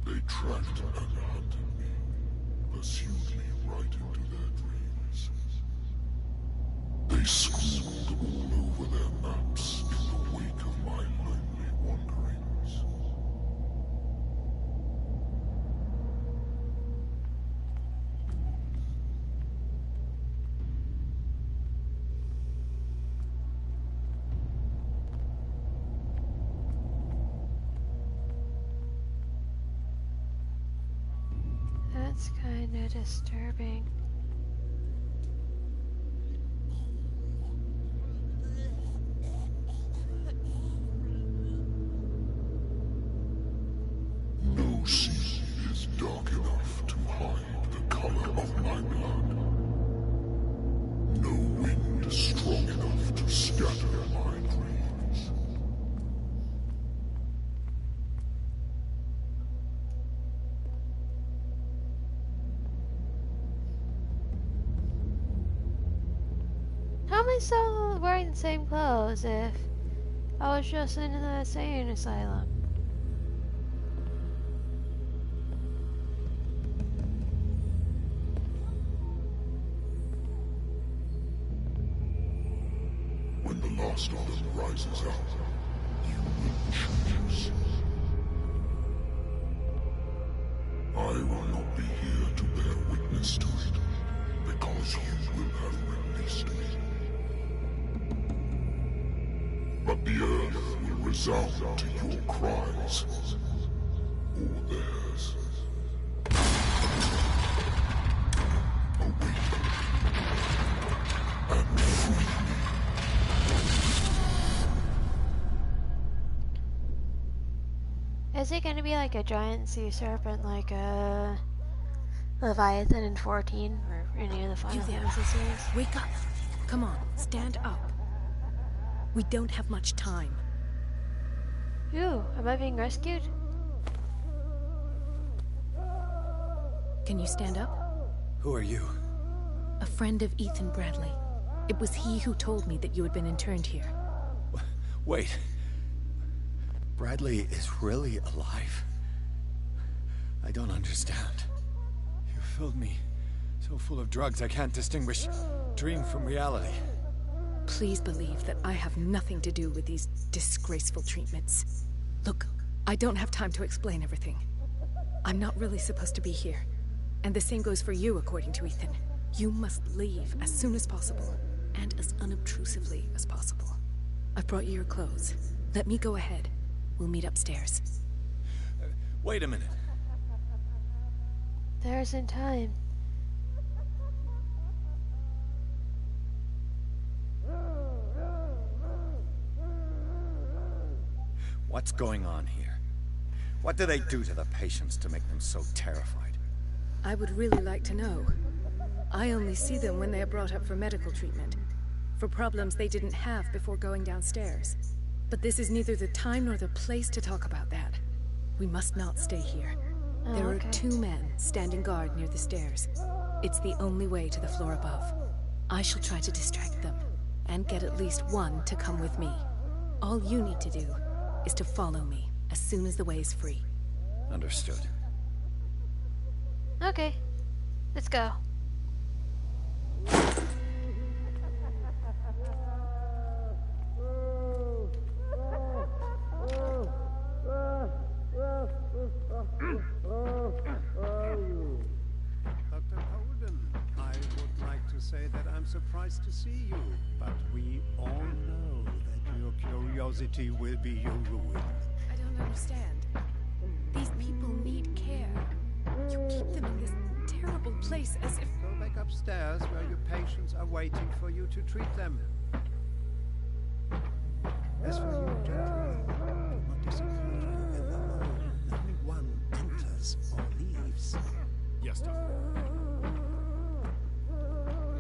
They tracked and hunted me, pursued me right into their dreams. They scrawled all over their maps in the wake of my lonely wanderings. That's kinda disturbing. No sea is dark enough to hide the color of my blood. No wind strong enough to scatter my dreams. How am I still wearing the same clothes if I was just in the insane asylum? When the last of them rises up, you will choose. I will not be here to bear witness to it, because you will have released me. But the earth will resound to your cries, or theirs. Awake and free me. Is it gonna be like a giant sea serpent, like a Leviathan in 14 or any of the Final Fantasy series? Wake up! Come on, stand up. We don't have much time. Ooh, am I being rescued? Can you stand up? Who are you? A friend of Ethan Bradley. It was he who told me that you had been interned here. Wait. Bradley is really alive? I don't understand. You filled me so full of drugs I can't distinguish dream from reality. Please believe that I have nothing to do with these disgraceful treatments. Look, I don't have time to explain everything. I'm not really supposed to be here. And the same goes for you, according to Ethan. You must leave as soon as possible, and as unobtrusively as possible. I've brought you your clothes. Let me go ahead. We'll meet upstairs. Wait a minute. There isn't time. What's going on here? What do they do to the patients to make them so terrified? I would really like to know. I only see them when they are brought up for medical treatment, for problems they didn't have before going downstairs. But this is neither the time nor the place to talk about that. We must not stay here. There are 2 men standing guard near the stairs. It's the only way to the floor above. I shall try to distract them, and get at least one to come with me. All you need to do is to follow me as soon as the way is free. Understood. Okay, let's go. Dr. Holden, I would like to say that I'm surprised to see you, but we all know that your curiosity will be your ruin. I don't understand. These people need care. You keep them in this terrible place as if... Go back upstairs where your patients are waiting for you to treat them. As for you, gentlemen, do not disappear alone. Only one enters or leaves. Yes, Doctor.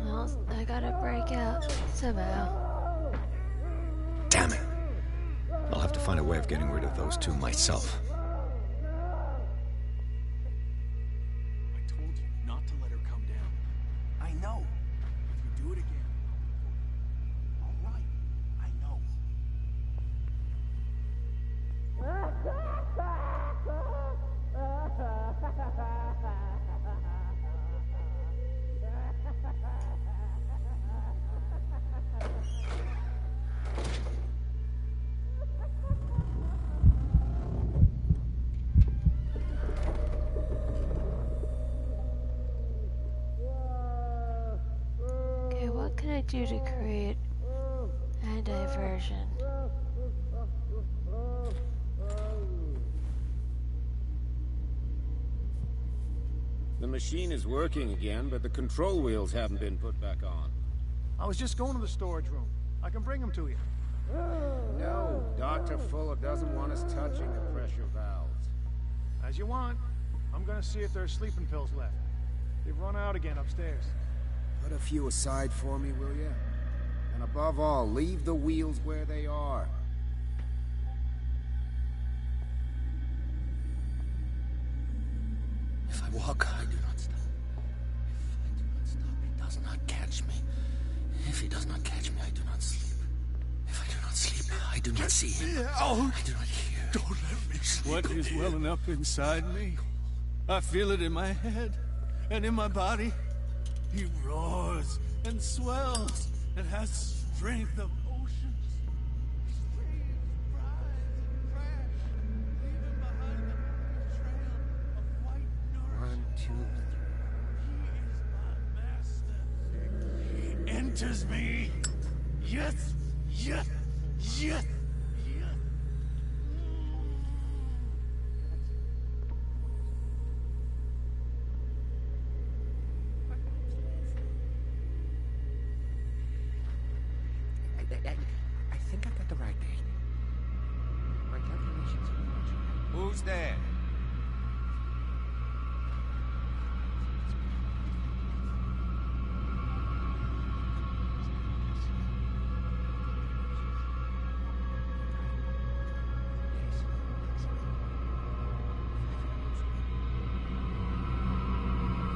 Well, I gotta break out somehow. Damn it. I'll have to find a way of getting rid of those 2 myself. I told you not to let her come down. I know. If you do it again, all right. I know. Okay, what can I do to create a diversion? The machine is working again, but the control wheels haven't been put back on. I was just going to the storage room. I can bring them to you. No, Dr. Fuller doesn't want us touching the pressure valves. As you want. I'm gonna see if there's sleeping pills left. They've run out again upstairs. Put a few aside for me, will you? And above all, leave the wheels where they are. If I walk, I do not stop. If I do not stop, he does not catch me. If he does not catch me, I do not sleep. If I do not sleep, I do not see him. I do not hear. Don't let me sleep. What is welling up inside me? I feel it in my head and in my body. He roars and swells and has strength of oceans. Streams rise and crash, leaving behind them a trail of white nourishment. 1, 2, 3. He is my master. He enters me. Yes, yes, yes. I think I got the right date. My calculations are much right. Who's there?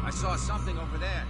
I saw something over there.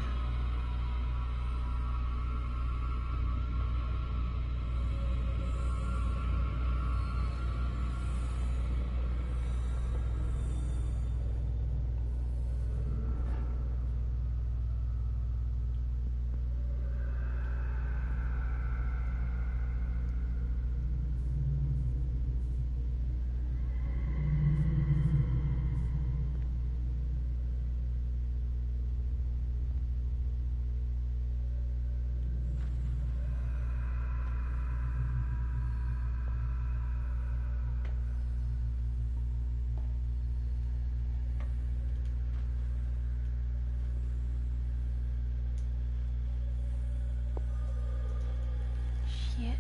Shit.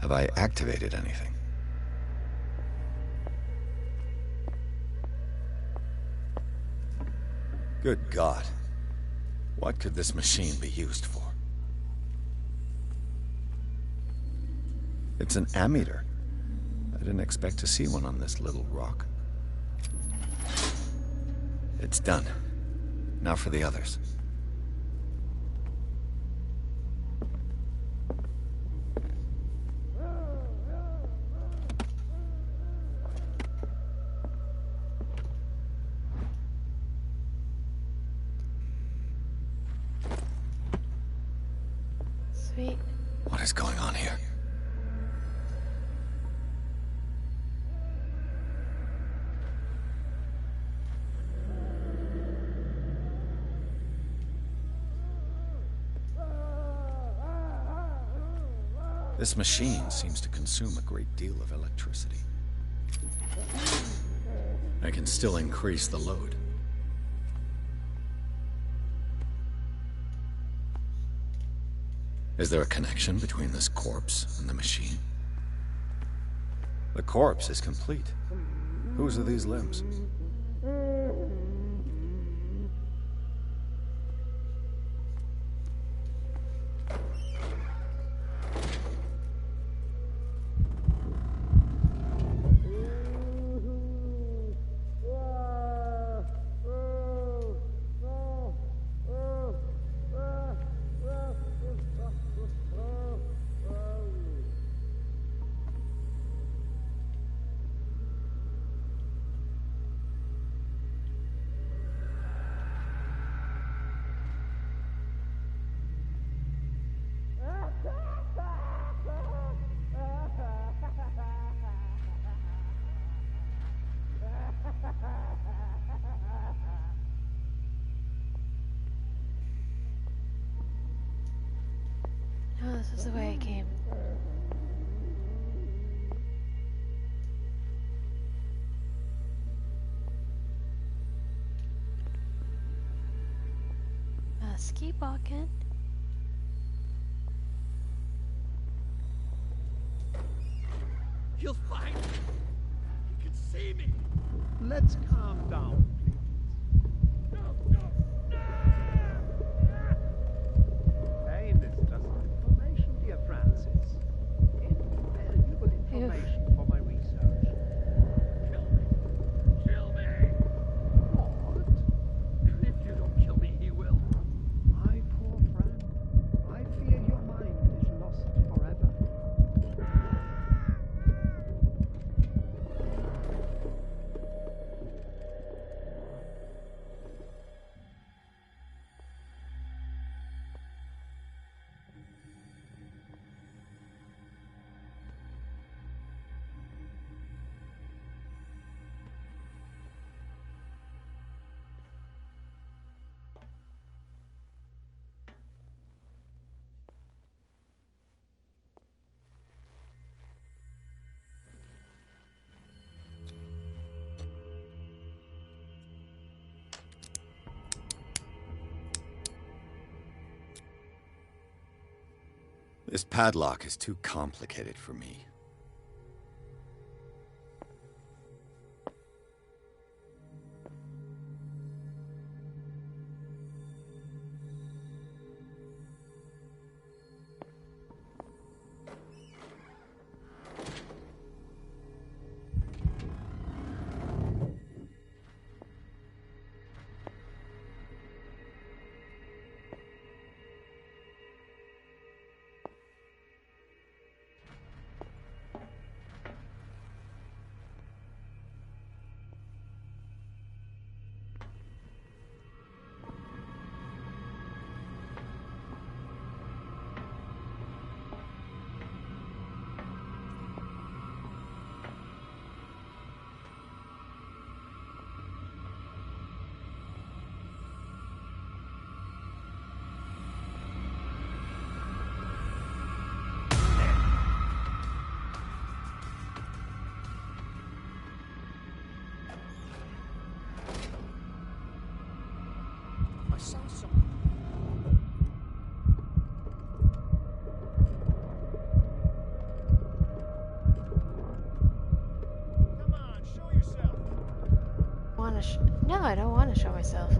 Have I activated anything? Good God. What could this machine be used for? It's an ammeter. I didn't expect to see one on this little rock. It's done. Now for the others. Sweet. What is going on here? This machine seems to consume a great deal of electricity. I can still increase the load. Is there a connection between this corpse and the machine? The corpse is complete. Whose are these limbs? No, this is the way I came. Keep walking. You'll find me. You can see me. Let's calm down, please. Hey, Mr. Some information, dear Francis. Invaluable information for my research. Kill me. Kill me. What? If you don't kill me, he will. My poor friend, I fear your mind is lost forever. This padlock is too complicated for me. No, I don't want to show myself.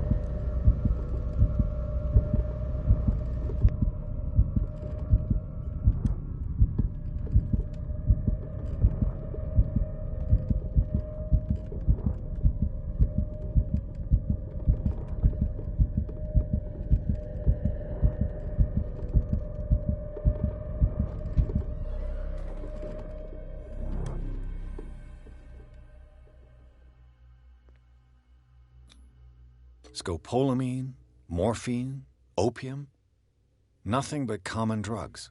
Scopolamine, morphine, opium. Nothing but common drugs.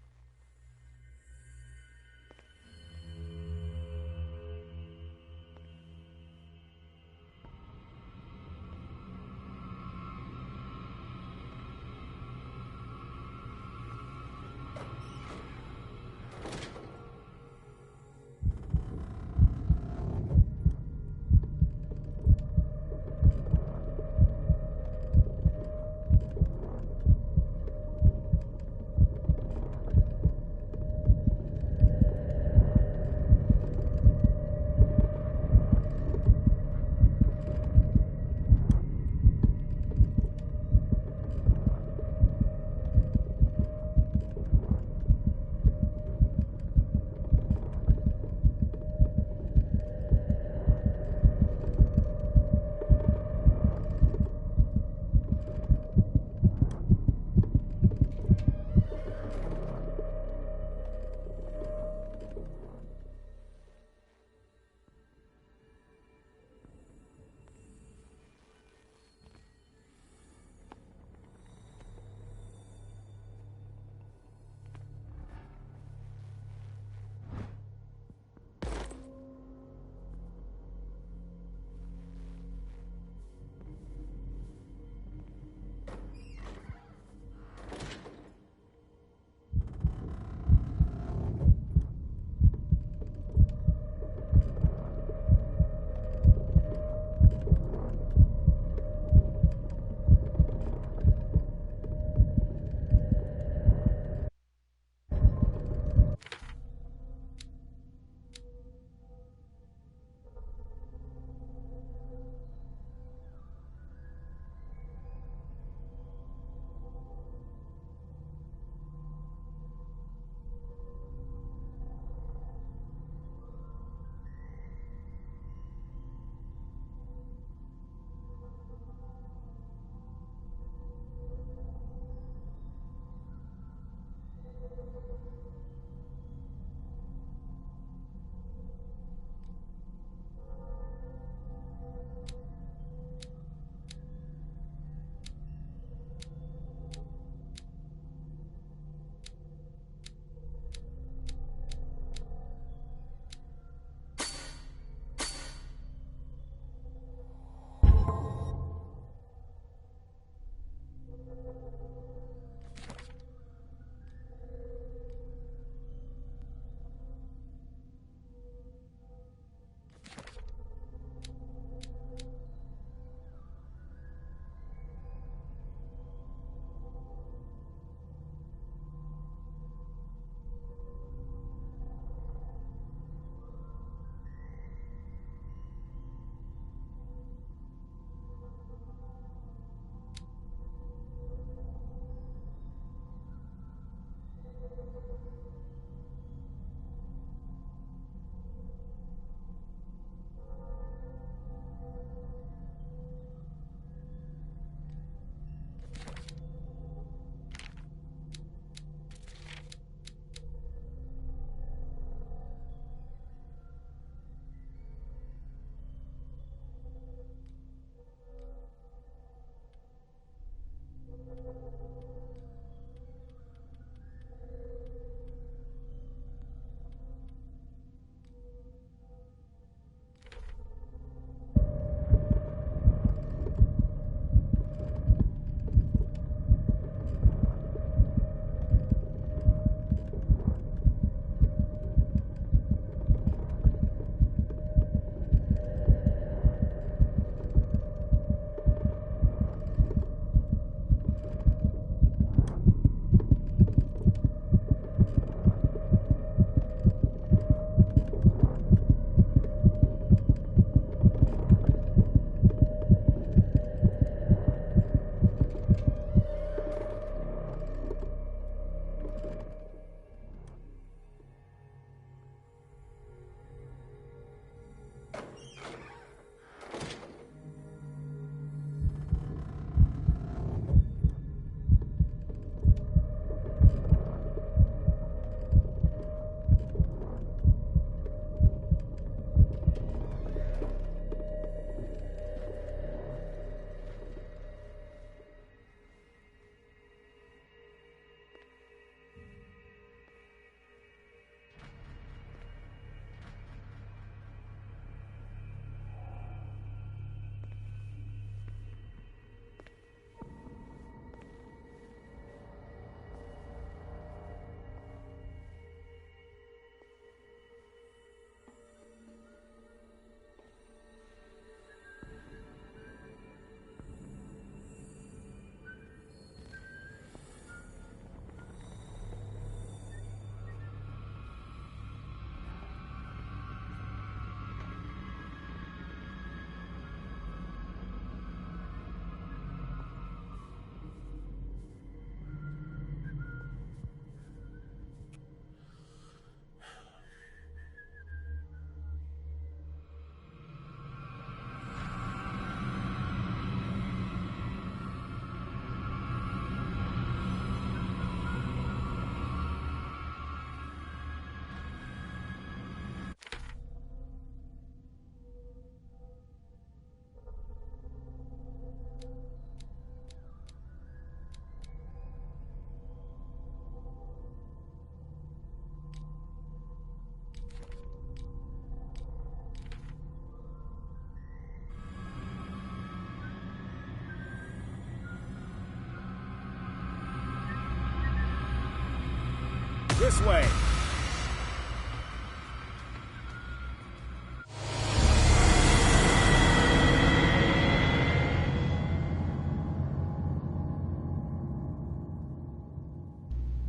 This way.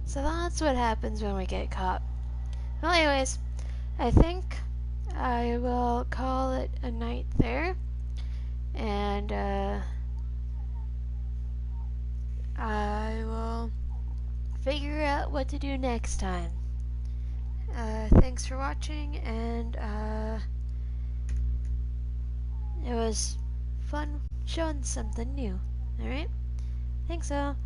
So that's what happens when we get caught. Well, anyways, I think I will call it a night there. And, I will figure out what to do next time. Thanks for watching, and, it was fun showing something new. Alright? Thanks, all.